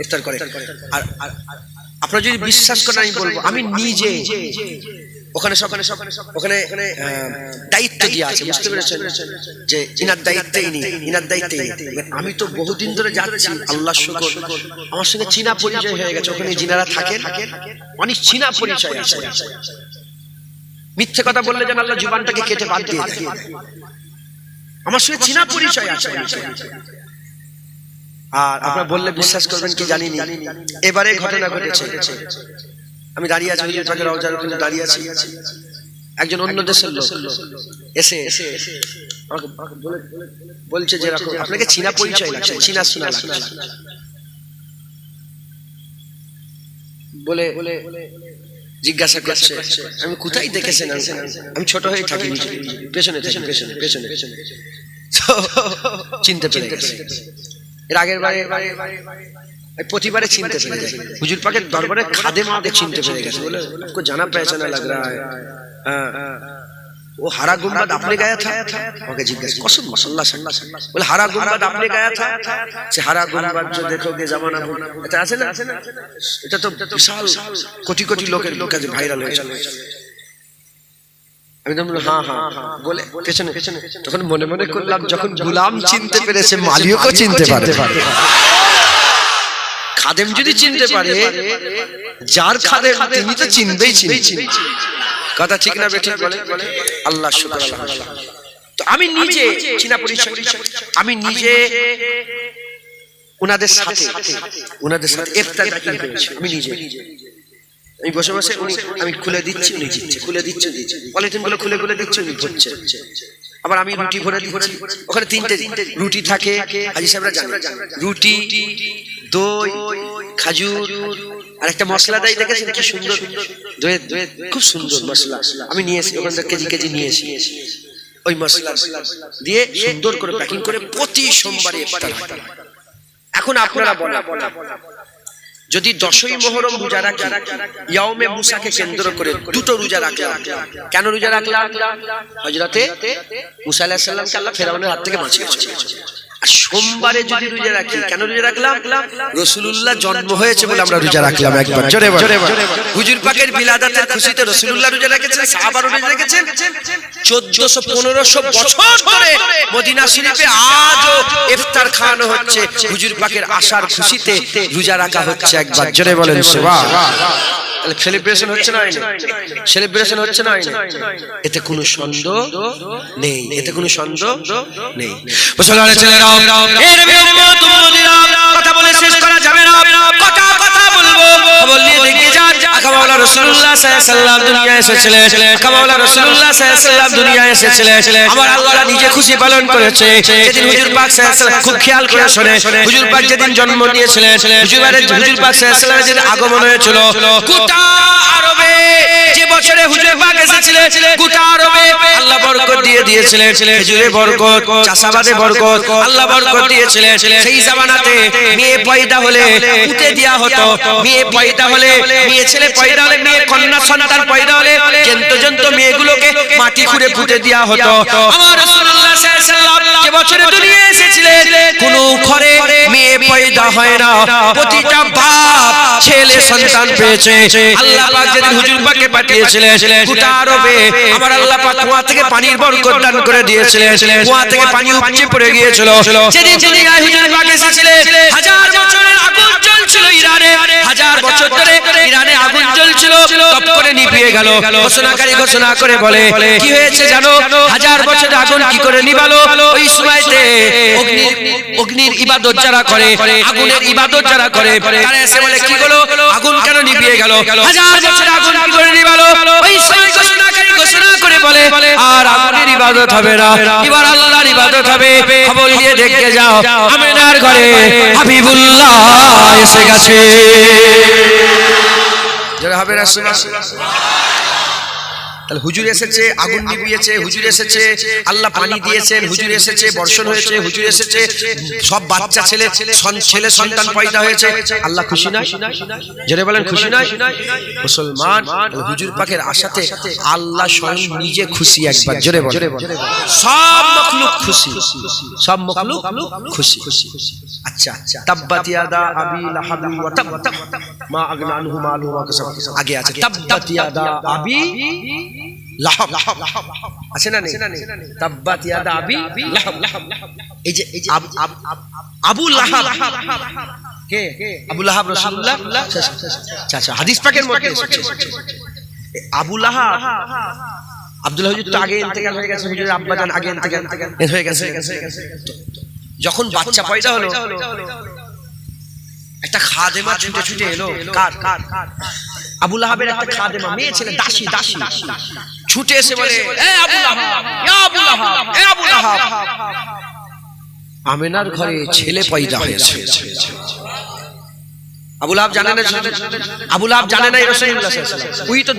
Speaker 1: ইফতার করে। আর আপনারা যদি বিশ্বাস করেন, আমি বলবো, আমি নিজে ওখানে দায়িত্ব দিয়ে আছে, বুঝতে পেরেছেন যে ইনার দায়িত্বে ইনার দায়িত্বে। আমি তো বহুদিন ধরে যাচ্ছি, আল্লাহ শুকর, আমার সঙ্গে চীনা পরিচয় হয়ে গেছে। ওখানে যিনারা থাকে অনেক চীনা পরিচয় আছে। মিথ্যে কথা বললে যেন আল্লাহ জীবনটাকে কেটে বাদ দিয়ে দেয়। আমার সঙ্গে চীনা পরিচয় আছে। আর আপনারা বললে বিশ্বাস করবেন কি জানি না, এবারে ঘটনা ঘটেছে। আমি দাঁড়িয়ে আছি, হুজুর পাকের রওজার ওখানে দাঁড়িয়ে আছি। একজন অন্য দেশের লোক এসে আমাকে বলছে যে আপনাকে চীনা পরিচয় লাগছে, চীনা শোনা লাগছে বলে জিজ্ঞাসা করছে, আমি কোথায় দেখেছেন? আমি ছোট হয়ে থাকি, পেছনে চিনতে পেরে গেছে। এর আগের বারে প্রতিবারে চিনতে পেরে গেছে, হুজুর পাকের দরবারে খাদেম আমাকে চিনতে পেরে গেছে। বলে आपको जाना पहचाना लग रहा है, वो हरा गुम्बद आपने गाया था? ओके जिज्ञासा, कसम अल्लाह से, बोले हरा गुम्बद आपने गाया था? से हरा गुम्बद जो देखोगे जमाना এটা আছে না, এটা তো বিশাল কোটি কোটি লোকের কাছে ভাইরাল হয়েছে। আমি তো বললাম হ্যাঁ হ্যাঁ বলে পেছনে। তখন মনে মনে করলাম, যখন গোলাম চিনতে পেরেছে, মালিকও চিনতে পারে। খাদেম যদি চিনতে পারে, যার খাদেম তিনি তো চিনবেই। কথা ঠিক না বেঠিক বলে? আল্লাহ শুকর। তো আমি নিজে চীনা পরিচয়, আমি নিজে ওনাদের সাথে ইফতার করেছি। আমি নিজে, আমি বসে বসে আমি খুলে দিচ্ছি, উনি দিচ্ছে, খুলে দিচ্ছে, পলিথিন গুলো খুলে দিচ্ছে, উনি ভরছে। আবার আমি রুটি ভরে দিচ্ছি। ওখানে তিনটে রুটি থাকে, হাজী সাহেবরা জানেন, রুটি, দই, খাজুর, আর একটা মশলা দেয়, দেখেছেন কি সুন্দর, খুব সুন্দর মশলা। আমি নিয়ে এসে ওখান থেকে কেজি নিয়ে এসে ওই মশলা দিয়ে সুন্দর করে প্যাকিং করে প্রতি সোমবারে ইফতার হয়। এখন আপনারা বলেন, যদি 10ই মুহররম রোজা রাখি, ইয়াউমে মুসাকে কেন্দ্র করে দুটো রোজা রাখলাম। কেন রোজা রাখলাম? হযরতে মুসা আলাইহিস সালামকে আল্লাহ ফেরাউনের হাত থেকে বাঁচিয়েছে। আর সোমবারে যদি রোজা রাখি, কেন রোজা রাখলাম? রাসূলুল্লাহ জন্ম হয়েছে বলে আমরা রোজা রাখলাম। একবার জোরে বল। হুজুর পাকের বিলাদাতের খুশিতে রাসূলুল্লাহ রোজা রেখেছেন, সাহাবারা রোজা রেখেছেন। 1400-1500 বছর ধরে মদিনা শরীফে আজও ইফতার খাওয়ানো হচ্ছে। হুজুর পাকের আসার খুশিতে রোজা রাখা হচ্ছে। একবার জোরে বলেন সুবহানাল্লাহ। তাহলে সেলিব্রেশন হচ্ছে না? সেলিব্রেশন হচ্ছে না? এতে কোনো সন্দেহ নেই, এতে কোনো সন্দেহ নেই। মুসলমানের ছেলেরা, এর উম্মত উম্মতিরা, কথা বলে শেষ করা যাবে না। কথা বলবো, খবর নিয়ে দেখে যান। আকা মাওলা রাসূলুল্লাহ সাল্লাল্লাহু আলাইহি ওয়াসাল্লাম দুনিয়ায় এসেছিলেন। আকা মাওলা রাসূলুল্লাহ সাল্লাল্লাহু আলাইহি ওয়াসাল্লাম দুনিয়ায় এসেছিলেন। আমার আল্লাহ নিজে খুশি পালন করেছে। যেদিন হুজুর পাক সাল্লাল্লাহু আলাইহি ওয়াসাল্লাম, খুব খেয়াল করে শুনে, হুজুর পাক যেদিন জন্ম নিয়েছিলেন, হুজুর পাক সাল্লাল্লাহু আলাইহি ওয়াসাল্লামের যেদিন আগমন হয়েছিল, গোটা আরবে যে বছরে হুজুর পাক এসেছিলেন, গোটা আরবে আল্লাহ বরকত দিয়ে দিয়েছিলেন। খেজুরে বরকত, চাষাবাদে বরকত, আল্লাহ বরকত দিয়েছিলেন। সেই জামানাতে মেয়ে পয়দা হলে পুঁতে দেয়া হতো। মেয়ে পয়দা হলে, মেয়ে ছেলে পয়দা হলে, মেয়ে কন্যা সন্তান পয়দা হলে জন্ত মেয়েগুলোকে মাটি খুঁড়ে পুঁতে দেয়া হতো। আমার রাসূলুল্লাহ সাল্লাল্লাহু আলাইহি ওয়াসাল্লাম যে বছরে দুনিয়ায় এসেছিলেন, কোনো ঘরে মেয়ে পয়দা হয় না, প্রতিটা বাপ ছেলে সন্তান পেয়েছে। আল্লাহ পাক যেদিন হুজুর পাককে পাঠিয়েছিলেন, গোটা আরবে আমার আল্লাহ পাক কুয়া থেকে পানির বরকত দান করে দিয়েছিলেন। কুয়া থেকে পানি উপচে পড়ে গিয়েছিল। যেদিন দুনিয়ায় হুজুর পাক এসেছিলেন, 1000 বছরের আগুন জ্বলছিল ইরানে। 1000 বছর ধরে ইরানে আগুন জ্বলছিল, টপ করে নিভিয়ে গেল। ঘোষণাকারী ঘোষণা করে বলে, কি হয়েছে জানো? 1000 বছরের আগুন কি করে নিভালো? ওই সময়তে অগ্নির ইবাদত যারা করে, আগুনের ইবাদত যারা করে, তারা এসে বলে, কি হলো, আগুন কেন নিভিয়ে গেল? 1000 বছরের আগুন কি করে নিভালো? ওই সময় ঘোষণাকারী ঘোষণা করে বলে, আর আগুনের ইবাদত হবে না, এবার আল্লাহর ইবাদত হবে। খবর নিয়ে দেখতে যাও, আমিনার ঘরে হাবিবুল্লাহ এসে গেছে। যারা হবে না তাহলে হুজুর এসেছে, আগুন নিভিয়েছে, হুজুর এসেছে, আল্লাহ পানি দিয়েছেন, হুজুর এসেছে, বর্ষণ হয়েছে, হুজুর এসেছে, সব বাচ্চা ছেলে সন্তান পয়দা হয়েছে। আল্লাহ খুশি না? জোরে বলেন খুশি না? মুসলমান হুজুর পাকের আশাতে আল্লাহ স্বয়ং নিজে খুশি। একবার জোরে বলেন, সব মখলুক খুশি, সব মখলুক খুশি। আচ্ছা, তাব্বাত ইয়াদা আবি লাহাব ওয়া তাব মা আগনা আনহু মালুহু ওয়া কাসাব। আগে আছে তাব্বাত ইয়াদা আবি লাহাব, আছে না নেই? তাব্বাত ইয়াদা আবি লাহাব। এই যে আবু লাহাব কে? আবু লাহাব রাসূলুল্লাহ। আচ্ছা, হাদিস পাকের মধ্যে এসেছে আবু লাহাব। আব্দুল্লাহ হুজুর তো আগে ইন্তেকাল হয়ে গেছে, হুজুরের আব্বা জান আগে ইন্তেকাল হয়ে গেছে। যখন বাচ্চা পয়দা হলো, একটা খাদেমা ছুটে ছুটে এলো। কার? আবু লাহাবের একটা খাদেমা, মেয়ে ছেলে, দাসী ছুটে এসে বলে, এ আবু লাহাব, ইয়া আবু লাহাব, এ আবু লাহাব, আমিনার ঘরে ছেলে পয়দা হয়েছে। আবু লাহাব জানে না, আবু লাহাব জানে না রাসূলুল্লাহ সাল্লাল্লাহু আলাইহি ওয়াসাল্লাম। উনি তো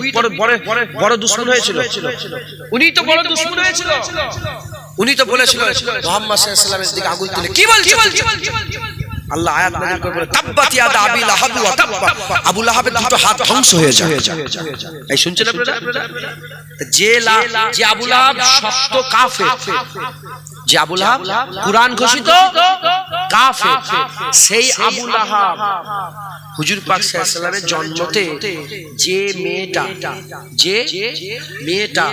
Speaker 1: বড় দুশমন হয়েছিল, উনি তো বড় দুশমন হয়েছিল। উনি তো বলেছিল মুহাম্মদ সাল্লাল্লাহু আলাইহি ওয়াসাল্লামের দিকে আগুন তুলে, কি বলছো? আল্লাহ আয়াত নাযিল করে বলে, তাব্বাত ইয়াদা আবি লাহাব ওয়া তাব। আবু লাহাবের দুটো হাত ধ্বংস হয়ে যায়। এই শুনছেন আপনারা? যে আবু লাহাব শক্ত কাফের, যে আবু লাহাব কুরআন ঘোষিত কাফের, সেই আবু লাহাব হুজুর পাক সাল্লাল্লাহু আলাইহি ওয়াসাল্লামের জন্মতে যে মেয়েটা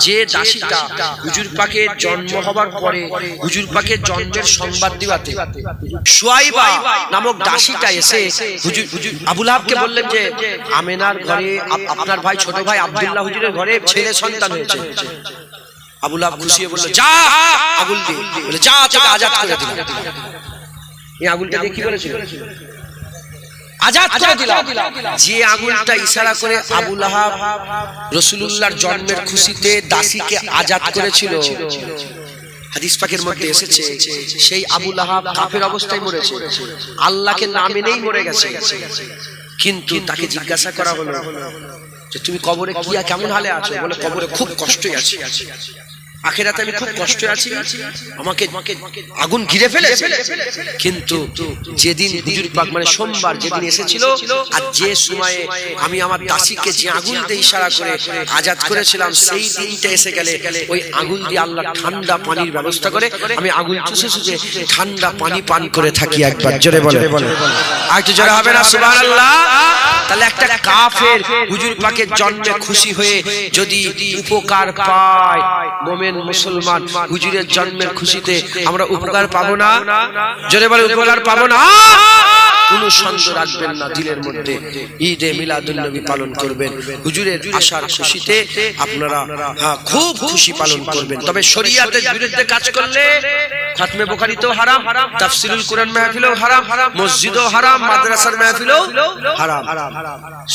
Speaker 1: যে দাসীটা হুজুর পাকের জন্ম হবার পরে হুজুর পাকের জন্মের সংবাদ দিওয়াতে সুয়াইবা নামক দাসীটা এসে হুজুর আবু লাহাবকে বললেন যে আমিনার ঘরে আপনার ভাই ছোট ভাই আব্দুল্লাহ হুজুরের ঘরে ছেলে সন্তান হয়েছে। আবু লাহাব খুশি হয়ে বলল, যা আগুন দে, বলে যা তোকে আজাদ করে দিলাম। এই আগুনটা দিয়ে কি বলেছিল? আজাদ করে দিলাম। যে আগুনটা ইশারা করে আবু লাহাব রাসূলুল্লাহর জন্মের খুশিতে দাসীকে আজাদ করেছিল, হাদিস পাকের মধ্যে এসেছে সেই আবু লাহাব কাফের অবস্থায় মরেছে, আল্লাহকে না মেনেই মরে গেছে। কিন্তু তাকে জিজ্ঞাসা করা হলো যে তুমি কবরে কি কেমন হালে আছো? বলে কবরে খুব কষ্টে আছি, আখিরাতে আমি খুব কষ্টে আছি, আমাকে আগুন ঘিরে ফেলেছে। কিন্তু যেদিন হুজুর পাক মানে সোমবার যেদিন এসেছিল আর যে সময়ে আমি আমার দাসীকে যে আগুন দিয়ে ইশারা করে আজাদ করেছিলাম, সেই দিনটা এসে গেলে ওই আগুন দিয়ে আল্লাহ ঠান্ডা পানির ব্যবস্থা করে আমি আগুন চুষে চুষে ঠান্ডা পানি পান করে থাকি। একবার জোরে বলে, আর একটু জোরে হবে না সুবহানাল্লাহ? তাহলে একটা কাফের হুজুর পাকের জন্মে খুশি হয়ে যদি উপকার পায়, মুমিন মুসলমান হুজুরের জন্মের খুশিতে আমরা উপকার পাবো না? জোরে বলে, উপকার পাবো না? কোনো সন্দেহ রাখবেন না দিলের মধ্যে। ঈদে মিলাদুন নবী পালন করবেন, হুজুরের আশার খুশিতে আপনারা খুব খুশি পালন করবেন। তবে শরীয়তের বিরুদ্ধে কাজ করলে খাতমে বুখারীতেও হারাম, তাফসীরুল কুরআন মাহফিলেও হারাম, মসজিদও হারাম, মাদ্রাসার মাহফিলেও হারাম।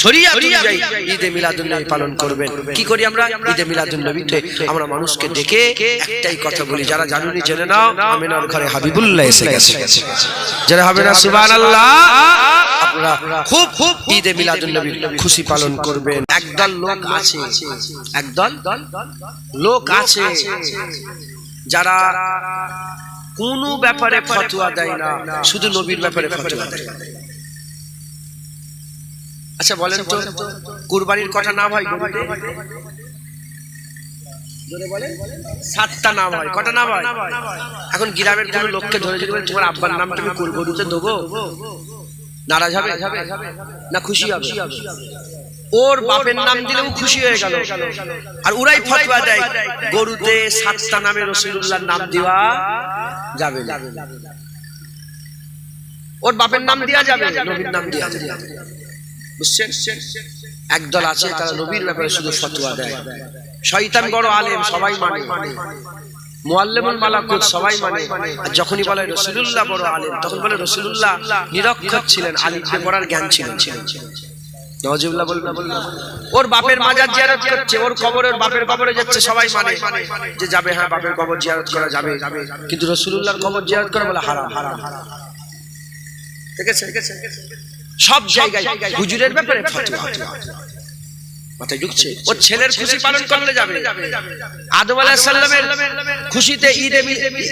Speaker 1: শরীয়ত অনুযায়ী ঈদে মিলাদুন নবী পালন করবেন। কি করি আমরা? ঈদে মিলাদুন নবীতে আমরা মানুষকে ডেকে একটাই কথা বলি, যারা জানুনি জেনে নাও, আমিনার ঘরে হাবিবুল্লাহ এসে গেছে। যারা হবে না সুবহানাল্লাহ? আপনারা খুব খুব ঈদে মিলাদুন নবী খুশি পালন করবেন। একদল লোক আছে যারা কোন ব্যাপারে ফতোয়া দেয় না, শুধু নবীর ব্যাপারে ফতোয়া দেয়। আচ্ছা বলেন তো, কুরবানির কটা নাম হয়? সাতটা নাম হয়। কটা নাম হয়? এখন গ্রামের কোন লোককে ধরে যদি বলেন তোমার আব্বার নাম তুমি কুরবানিতে দেবো, নারাজ হবে না খুশি হবে? ওর বাপের নাম দিলেও খুশি হয়ে গেল। আর ওরাই ফতোয়া দেয় গরুতে সাতটা নামে রাসূলুল্লাহর নাম দেওয়া যাবে না, ওর বাপের নাম দেওয়া যাবে, নবীর নাম দেওয়া যাবে। বুঝছেন? একদল আছে তারা নবীর ব্যাপারে শুধু ফতোয়া দেয়। শয়তান বড় আলেম, সবাই মানে, মুআল্লিমুল মালাকুত সবাই মানে। আর যখনই বলে রাসূলুল্লাহ বড় আলেম, তখন বলে রাসূলুল্লাহ নিরক্ষর ছিলেন, আলিফ বে পড়ার জ্ঞান ছিলেন। নওয়াজুবিল্লাহ বলবেন। ওর বাপের মাজার জিয়ারত করছে, ওর কবরে, ওর বাপের কবরে যাচ্ছে, সবাই মানে যে যাবে, হ্যাঁ বাপের কবর জিয়ারত করা যাবে, কিন্তু রাসূলুল্লাহর কবর জিয়ারত করা বলে হারাম। ঠিক আছে, সব জায়গায় হুজুরের ব্যাপারে ফতোয়া মাথায় ঢুকছে। ওর ছেলের খুশি পালন করলে যাবে, আদম আলাইহিস সালামের খুশিতে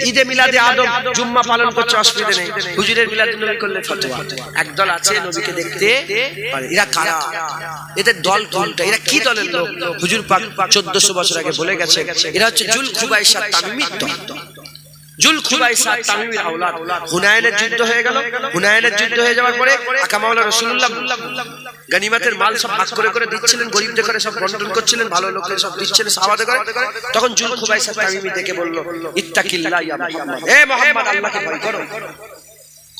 Speaker 1: ঈদে মিলাদে আদম জুম্মা পালন করছে, অসুবিধা নেই। হুজুরের মিলাদ নবী করলে ফতোয়া। একদল আছে নবীকে দেখতে পারে, এরা কারা? এদের দল কোনটা? এরা কি দলের লোক? হুজুর পাক 1400 বছর আগে বলে গেছে, এরা হচ্ছে জুল খুবাইসা তামিমীর দল। জুল খুবাইসা তামিমীর আওলাদ। হুনাইনের যুদ্ধ হয়ে গেল, হুনাইনের যুদ্ধ হয়ে যাওয়ার পরে আকা মাওলা রাসূলুল্লাহ গনিমতের মাল সব ভাগ করে করে দিচ্ছিলেন, গরিবদের করে সব বন্টন করছিলেন, ভালো লোকদের সব দিচ্ছিলেন সাহাবাদের করে। তখন জুল খুবাইসা তামিমী দেখে বলল, ইত্তাকিল্লাহ ইয়া মুহাম্মদ, হে মুহাম্মদ আল্লাহকে ভয় করো।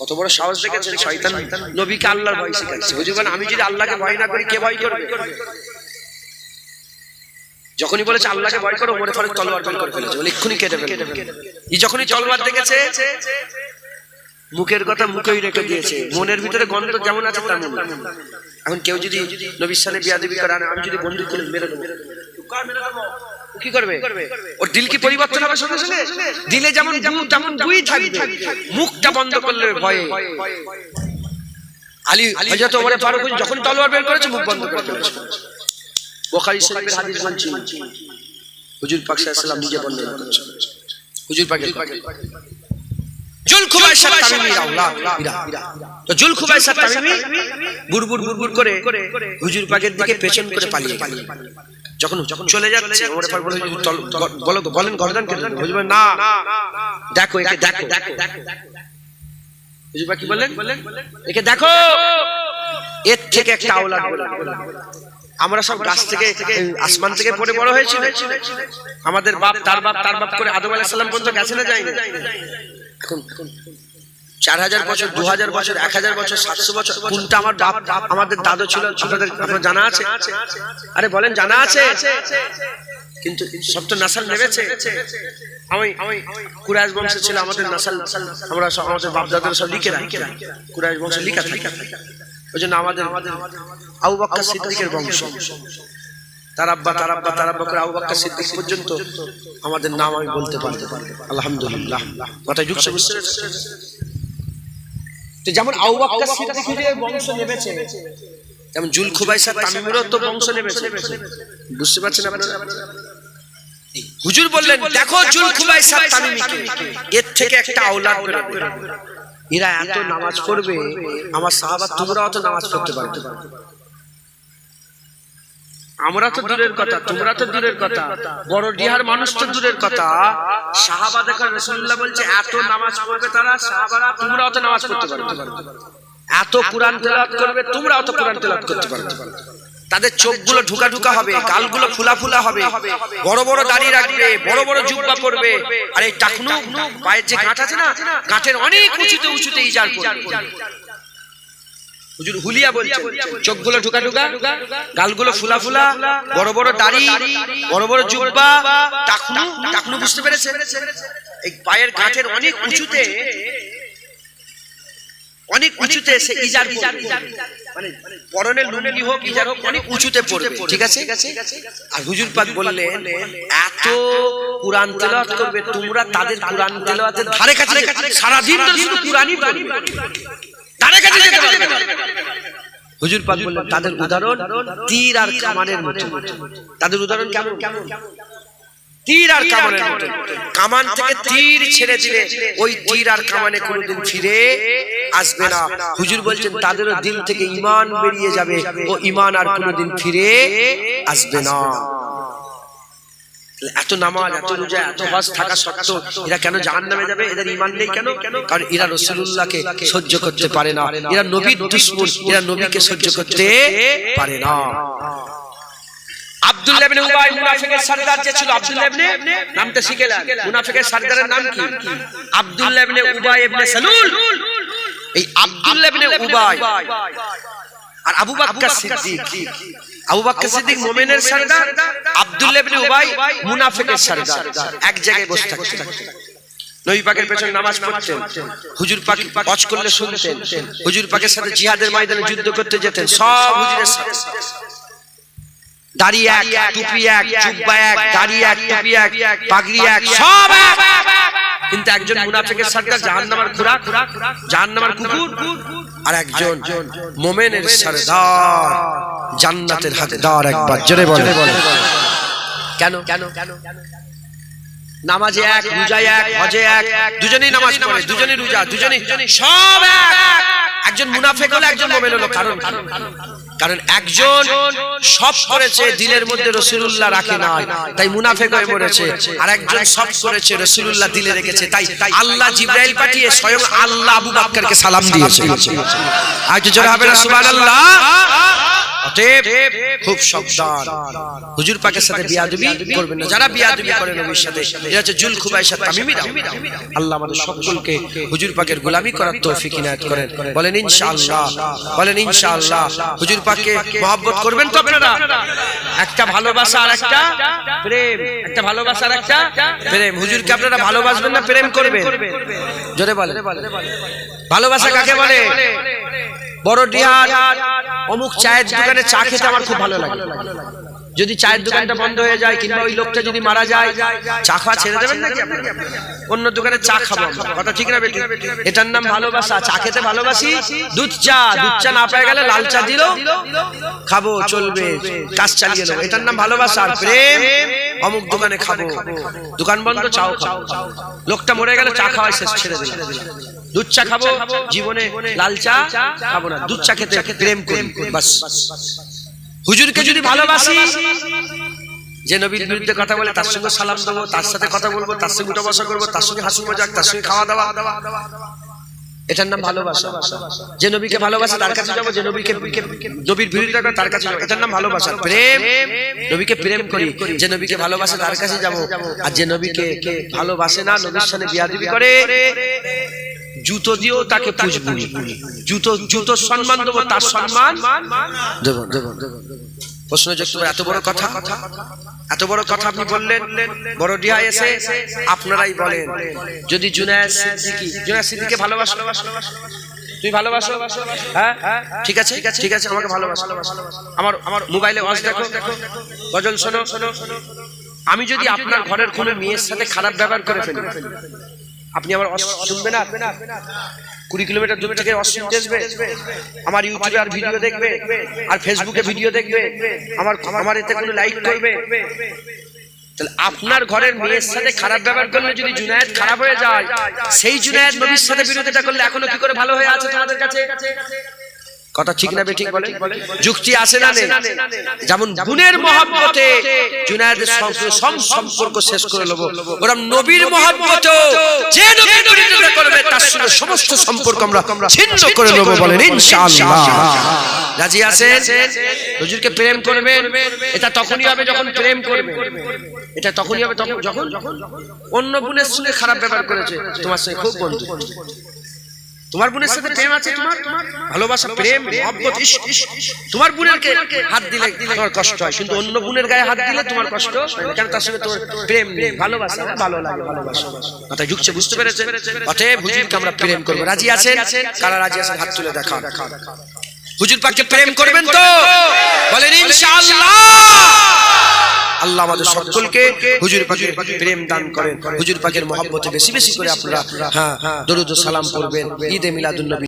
Speaker 1: কত বড় সাহস দেখেছেন! শয়তান নবীকে আল্লাহর ভয় শিখাচ্ছে। হুজুর বলেন, আমি যদি আল্লাহকে ভয় না করি কে ভয় করবে? যখনই বলেছে আল্লাহকে ভয় করো, ওমর ফারুক তলোয়ার বের করে ফেলেছে, বলে এক্ষুনি কেটে ফেলবে। এই যখনই তলোয়ার দেখেছে, মুখের কথা মুখেই রেখে দিয়েছে, মনের ভিতরে গন্ধ যেমন আছে তেমন। এখন কেউ যদি নবীর সামনে বিয়াদবি করে, আমি যদি বন্দুক খুলে মেরে দেবো, কি করবে? ওর দিল কি পরিবর্তন হবে সঙ্গে সঙ্গে? দিলে যেমন তেমন দুই থাকবে, মুখটা বন্ধ করলে ভয়ে। আলী হযরত ওমর ফারুক যখন তলোয়ার বের করেছে, মুখ বন্ধ করে ফেলেছে। বুখারী শরীফের হাদিস বলছি, হুজুর পাক সাল্লাল্লাহু আলাইহি ওয়াসাল্লাম নিজে বর্ণনা করেছেন। হুজুর পাকের জুল খুবাইসা তামিমীর আওলাদ এরা। তো জুল খুবাইসা তামিমী বুড়বুড় করে হুজুর পাকের দিকে পেছন করে পালিয়ে গেল। যখন চলে যাচ্ছে, ওমর ফারুক বলে, বলেন গর্দান কেটে দেন। হুজুর বলেন, না দেখো, একে দেখো। হুজুর পাক কি বলেন? একে দেখো, এর থেকে একটা আওলাদ বলে। আমরা সব গাছ থেকে, আসমান থেকে পড়ে বড় হয়েছিল। আমাদের বাপ তার বাপ তার বাপ করে আদম আলাইহিস সালাম পর্যন্ত গেছে না যায়নি? এখন 4000 বছর, 2000 বছর, 1000 বছর, 700 বছর, কোনটা আমার বাপ আমাদের দাদু ছিল আপনাদের জানা আছে? আরে বলেন, জানা আছে? কিন্তু সব তো নাসাল নেমেছে। আমি কুরাইশ বংশ ছিল আমাদের নাসাল, আমরা সব আমাদের বাপ দাদারা সব লিখে রাখি, কুরাইশ বংশ লিখা থাকে। ওই জন্য আমাদের আবু বকর সিদ্দিকের বংশ, তার আব্বা করে আবু বকর সিদ্দিক পর্যন্ত আমাদের নাম আমি বলতে পারি, আলহামদুলিল্লাহ। মাথায় ঢুকছে, বুঝতে পারছেন? তো যেমন আবু বকর সিদ্দিকের বংশ নেমেছে, যেমন জুল খুবাইসা তামিমেরও তো বংশ নেমেছে। বুঝতে পারছেন আপনারা? হুজুর বললেন, দেখো জুল খুবাইসা তামিমীকে, এর থেকে একটা আওলাদ বেরোবে। এরা এত নামাজ পড়বে, আমার সাহাবা তোমরাও তো নামাজ পড়তে পারবে। আমরা তো দূরের কথা, তোমরা তো দূরের কথা, বড় ডিহার মানুষ তো দূরের কথা। সাহাবা দেখো রাসূলুল্লাহ বলছে এত নামাজ পড়বে তারা, সাহাবারা, তোমরাও তো নামাজ পড়তে পারবে। এত কোরআন তেলাওয়াত করবে, তোমরাও তো কোরআন তেলাওয়াত করতে পারবে। তাদের চোখগুলো ঢুকা ঢুকা হবে, গালগুলো ফুলা ফুলা হবে, বড় বড় দাড়ি রাখবে, বড় বড় জুব্বা পরবে, আর এই টাকনু পায়ের যে গাঁট আছে না, গাঁটের অনেক উঁচুতে উঁচুতে ইজার পরবে। হুজুর হুলিয়া বলছেন, চোখগুলো ঢুকা ঢুকা, গালগুলো ফুলা ফুলা, বড় বড় দাড়ি, বড় বড় জুব্বা, টাকনু বুঝতে পেরেছেন? এই পায়ের গাঁটের অনেক উঁচুতে সে ইজার পরবে, মানে পরনের লুঙ্গি হোক, ইজার হোক, অনেক উঁচুতে পড়বে। ঠিক আছে? আর হুজুর পাক বললেন, এত কুরআন তেলাওয়াত করবে, তোমরা তাদের কুরআন তেলাওয়াতের ধারে কাছে সারা দিন ধরে শুধু কুরআনই পড়বে, ধারে কাছে যেতে পারবে না। হুজুর পাক বললেন, তাদের উদাহরণ তীর আর কামানের মতো। তাদের উদাহরণ কেমন? তীর আর কামানের মতো। কামান থেকে তীর ছেড়ে দিলে ওই তীর আর কামানে কোনোদিন ফিরে আসবে না। হুজুর বলছেন, তাদেরও দিল থেকে ঈমান বেরিয়ে যাবে, ও ঈমান আর কোনোদিন ফিরে আসবে না। এত নামাজ, এত রোজা, এত হজ থাকা সত্ত্বেও এরা কেন জাহান্নামে যাবে? এদের ঈমান নেই কেন? কারণ এরা রাসূলুল্লাহকে সহ্য করতে পারে না, এরা নবীর দুশমন, এরা নবীকে সহ্য করতে পারে না। আব্দুল্লাহ ইবনে উবাই মুনাফিকের সরদার যে ছিল, আব্দুল্লাহ ইবনে, নামটা শিখেলেন, মুনাফিকের সরদারের নাম কি? আব্দুল্লাহ ইবনে উবাই ইবনে সালুল। এই আব্দুল্লাহ ইবনে উবাই আর আবু বকর সিদ্দিক, আবু বকর সিদ্দিক মুমিনের সরদার, আব্দুল্লাহ ইবনে উবাই মুনাফিকের সরদার, এক জায়গায় বসে থাকতেন। নবী পাকের পেছনে নামাজ পড়তেন, হুজুর পাক ওয়াজ করলে শুনতেন, হুজুর পাকের সাথে জিহাদের ময়দানে যুদ্ধ করতে যেতেন, সব হুজুরের সাথে। দাড়ি এক, টুপি এক, জুব্বা এক, দাড়ি এক, টুপি এক, পাগড়ি এক, সব এক। কিন্তু একজন মুনাফিকের সরদার, জাহান্নামের খুরাক, জাহান্নামের কুকুর, আর একজন মুমিনের সরদার, জান্নাতের হকদার। একবার জোরে বলে কেন? নামাজে এক, রোজায় এক, হজে এক, দুজনেই নামাজ পড়ে, দুজনেই রোজা, দুজনেই সব এক। একজন মুনাফিক হলো, একজন মুমিন হলো। কারণ একজন সব করেছে, দিলের মধ্যে রাসূলুল্লাহ রাখে নাই, তাই মুনাফিক হয়ে মরেছে। আর একজন সব করেছে, রাসূলুল্লাহ দিলে রেখেছে, তাই আল্লাহ জিবরাইল পাঠিয়ে স্বয়ং আল্লাহ আবু বকরকে সালাম দিয়েছে। আর জোরে হবে না সুবহানাল্লাহ। অতএব খুব সাবধান, হুজুর পাকের সাথে বিয়াদবি করবেন না। যারা বিয়াদবি করে নবীর সাথে, এরা হচ্ছে জুল খুবাইশা তামিমিরা। আল্লাহ আমাদের সকলকে হুজুর পাকের গোলামি করার তৌফিক ইনায়াত করেন। বলেন ইনশাআল্লাহ, বলেন ইনশাআল্লাহ। হুজুর পাককে মহব্বত করবেন তো আপনারা? একটা ভালোবাসা আর একটা প্রেম, একটা ভালোবাসা আর একটা প্রেম। হুজুরকে আপনারা ভালোবাসবেন না প্রেম করবেন? জোরে বলেন। ভালোবাসা কাকে বলে? বড় ডিহার অমুক চায়ের দোকানে চা খেতে আমার খুব ভালো লাগে। যদি চায়ের দোকানটা বন্ধ হয়ে যায় কিংবা ওই লোকটা যদি মারা যায়, চা খাওয়া ছেড়ে দেবেন নাকি? অন্য দোকানে চা খাবো, কথা ঠিক না বেটি? এটার নাম ভালোবাসা। চা খেতে ভালোবাসি, দুধ চা, দুধ চা না পেয়ে গেলে লাল চা দিল খাবো, চলবে, কাজ চালিয়ে নেবো, এটার নাম ভালোবাসা। আর প্রেম, অমুক দোকানে খাবো, দোকান বন্ধ, চাও খাবো, লোকটা মরে গেলে চা খাওয়াই শেষ, ছেড়ে দিল। দুধ চা খাবো, জীবনে লাল চা খাবো না, দুধ চা খেতে প্রেম করি, বাস। হুজুরকে যদি ভালোবাসি, যে নবীর বিরুদ্ধে কথা বলে তার সঙ্গে সালাম দেবো, তার সাথে কথা বলবো, তার সঙ্গে উঠা বসা করবো, তার সঙ্গে হাসি মজাক, তার সঙ্গে খাওয়া দাওয়া, এটার নাম ভালোবাসা। যে নবীকে ভালোবাসা তার কাছে যাবো, যে নবীকে নবীর বিরুদ্ধে করে তার কাছে যাবো, এটার নাম ভালোবাসা। প্রেম, নবীকে প্রেম করি, যে নবীকে ভালোবাসে তার কাছে যাবো। আর যে নবীকে ভালোবাসে না, নবীর সাথে বিয়াদবি করে, জুতো দিয়েও তাকে পুজবো, জুতোর সম্মান দেবো, তার সম্মান দেবো। প্রশ্ন যোগ্য, এত বড় কথা, এত বড় কথা আপনি বললেন। বড় ডিহা এসে আপনারাই বলেন, যদি জুনায়েদ সিদ্দিকীকে ভালোবাসো, তুই ভালোবাসো? হ্যাঁ, ঠিক আছে, ঠিক আছে, আমাকে ভালোবাসো। আমার মোবাইলে ওয়াজ দেখো, গজল শোনো। আমি যদি আপনার ঘরের কোনো মেয়ের সাথে খারাপ ব্যবহার করে ফেলি, আপনি আমার শুনবেন না? 20 কিলোমিটার দূর থেকে শুনতে আসবে, আমার ইউটিউবে আর ভিডিও দেখবে, আর ফেসবুকে ভিডিও দেখবে, আমার এতে কোনো লাইক করবে। তাহলে আপনার ঘরের মেয়ের সাথে খারাপ ব্যবহার করলে যদি জুনায়েদ খারাপ হয়ে যায়, সেই জুনায়েদ নবীর সাথে বিরোধিতা করলে এখনো কি করে ভালো হয়ে আছে তোমাদের কাছে? কথা ঠিক না বেঠিক বলে? যুক্তি আসে না? যেমন গুণের মহব্বতে জুনায়েদের সম্পর্ক শেষ করে নেব, ওরকম নবীর মহব্বতেও যে নবীর বিরোধিতা করবে তার সঙ্গে সমস্ত সম্পর্ক আমরা ছিন্ন করে নেব। বলেন ইনশাআল্লাহ। রাজি আছেন? হুজুরকে প্রেম করবেন, এটা তখনই হবে যখন প্রেম করবেন। এটা তখনই হবে যখন অন্য গুণের সঙ্গে খারাপ ব্যবহার করেছে, তোমার সঙ্গে খুব বন্ধু, তোমার বোনের সাথে প্রেম আছে, তোমার ভালোবাসা, প্রেম, মহব্বত, ইশক, তোমার বোনের হাত দিলে তোমার কষ্ট হয়, কিন্তু অন্য বোনের গায়ে হাত দিলে তোমার কষ্ট হয় না। কারণ তার সঙ্গে তোমার প্রেম নেই, ভালোবাসা, ভালো লাগে, ভালোবাসা। মাথায় ঢুকছে, বুঝতে পেরেছেন? অতএব হুজুরকে আমরা প্রেম করবো। রাজি আছেন? কারা রাজি আছেন হাত তুলে দেখান। হুজুর পাককে প্রেম করবেন তো? বলেন ইনশাআল্লাহ। আল্লাহ আমাদের সকলকে হুজুর পাকের প্রেম দান করেন। হুজুর পাকের মহব্বতে বেশি বেশি করে আপনারা দরুদ ও সালাম করবেন। ঈদে মিলাদুন নবী।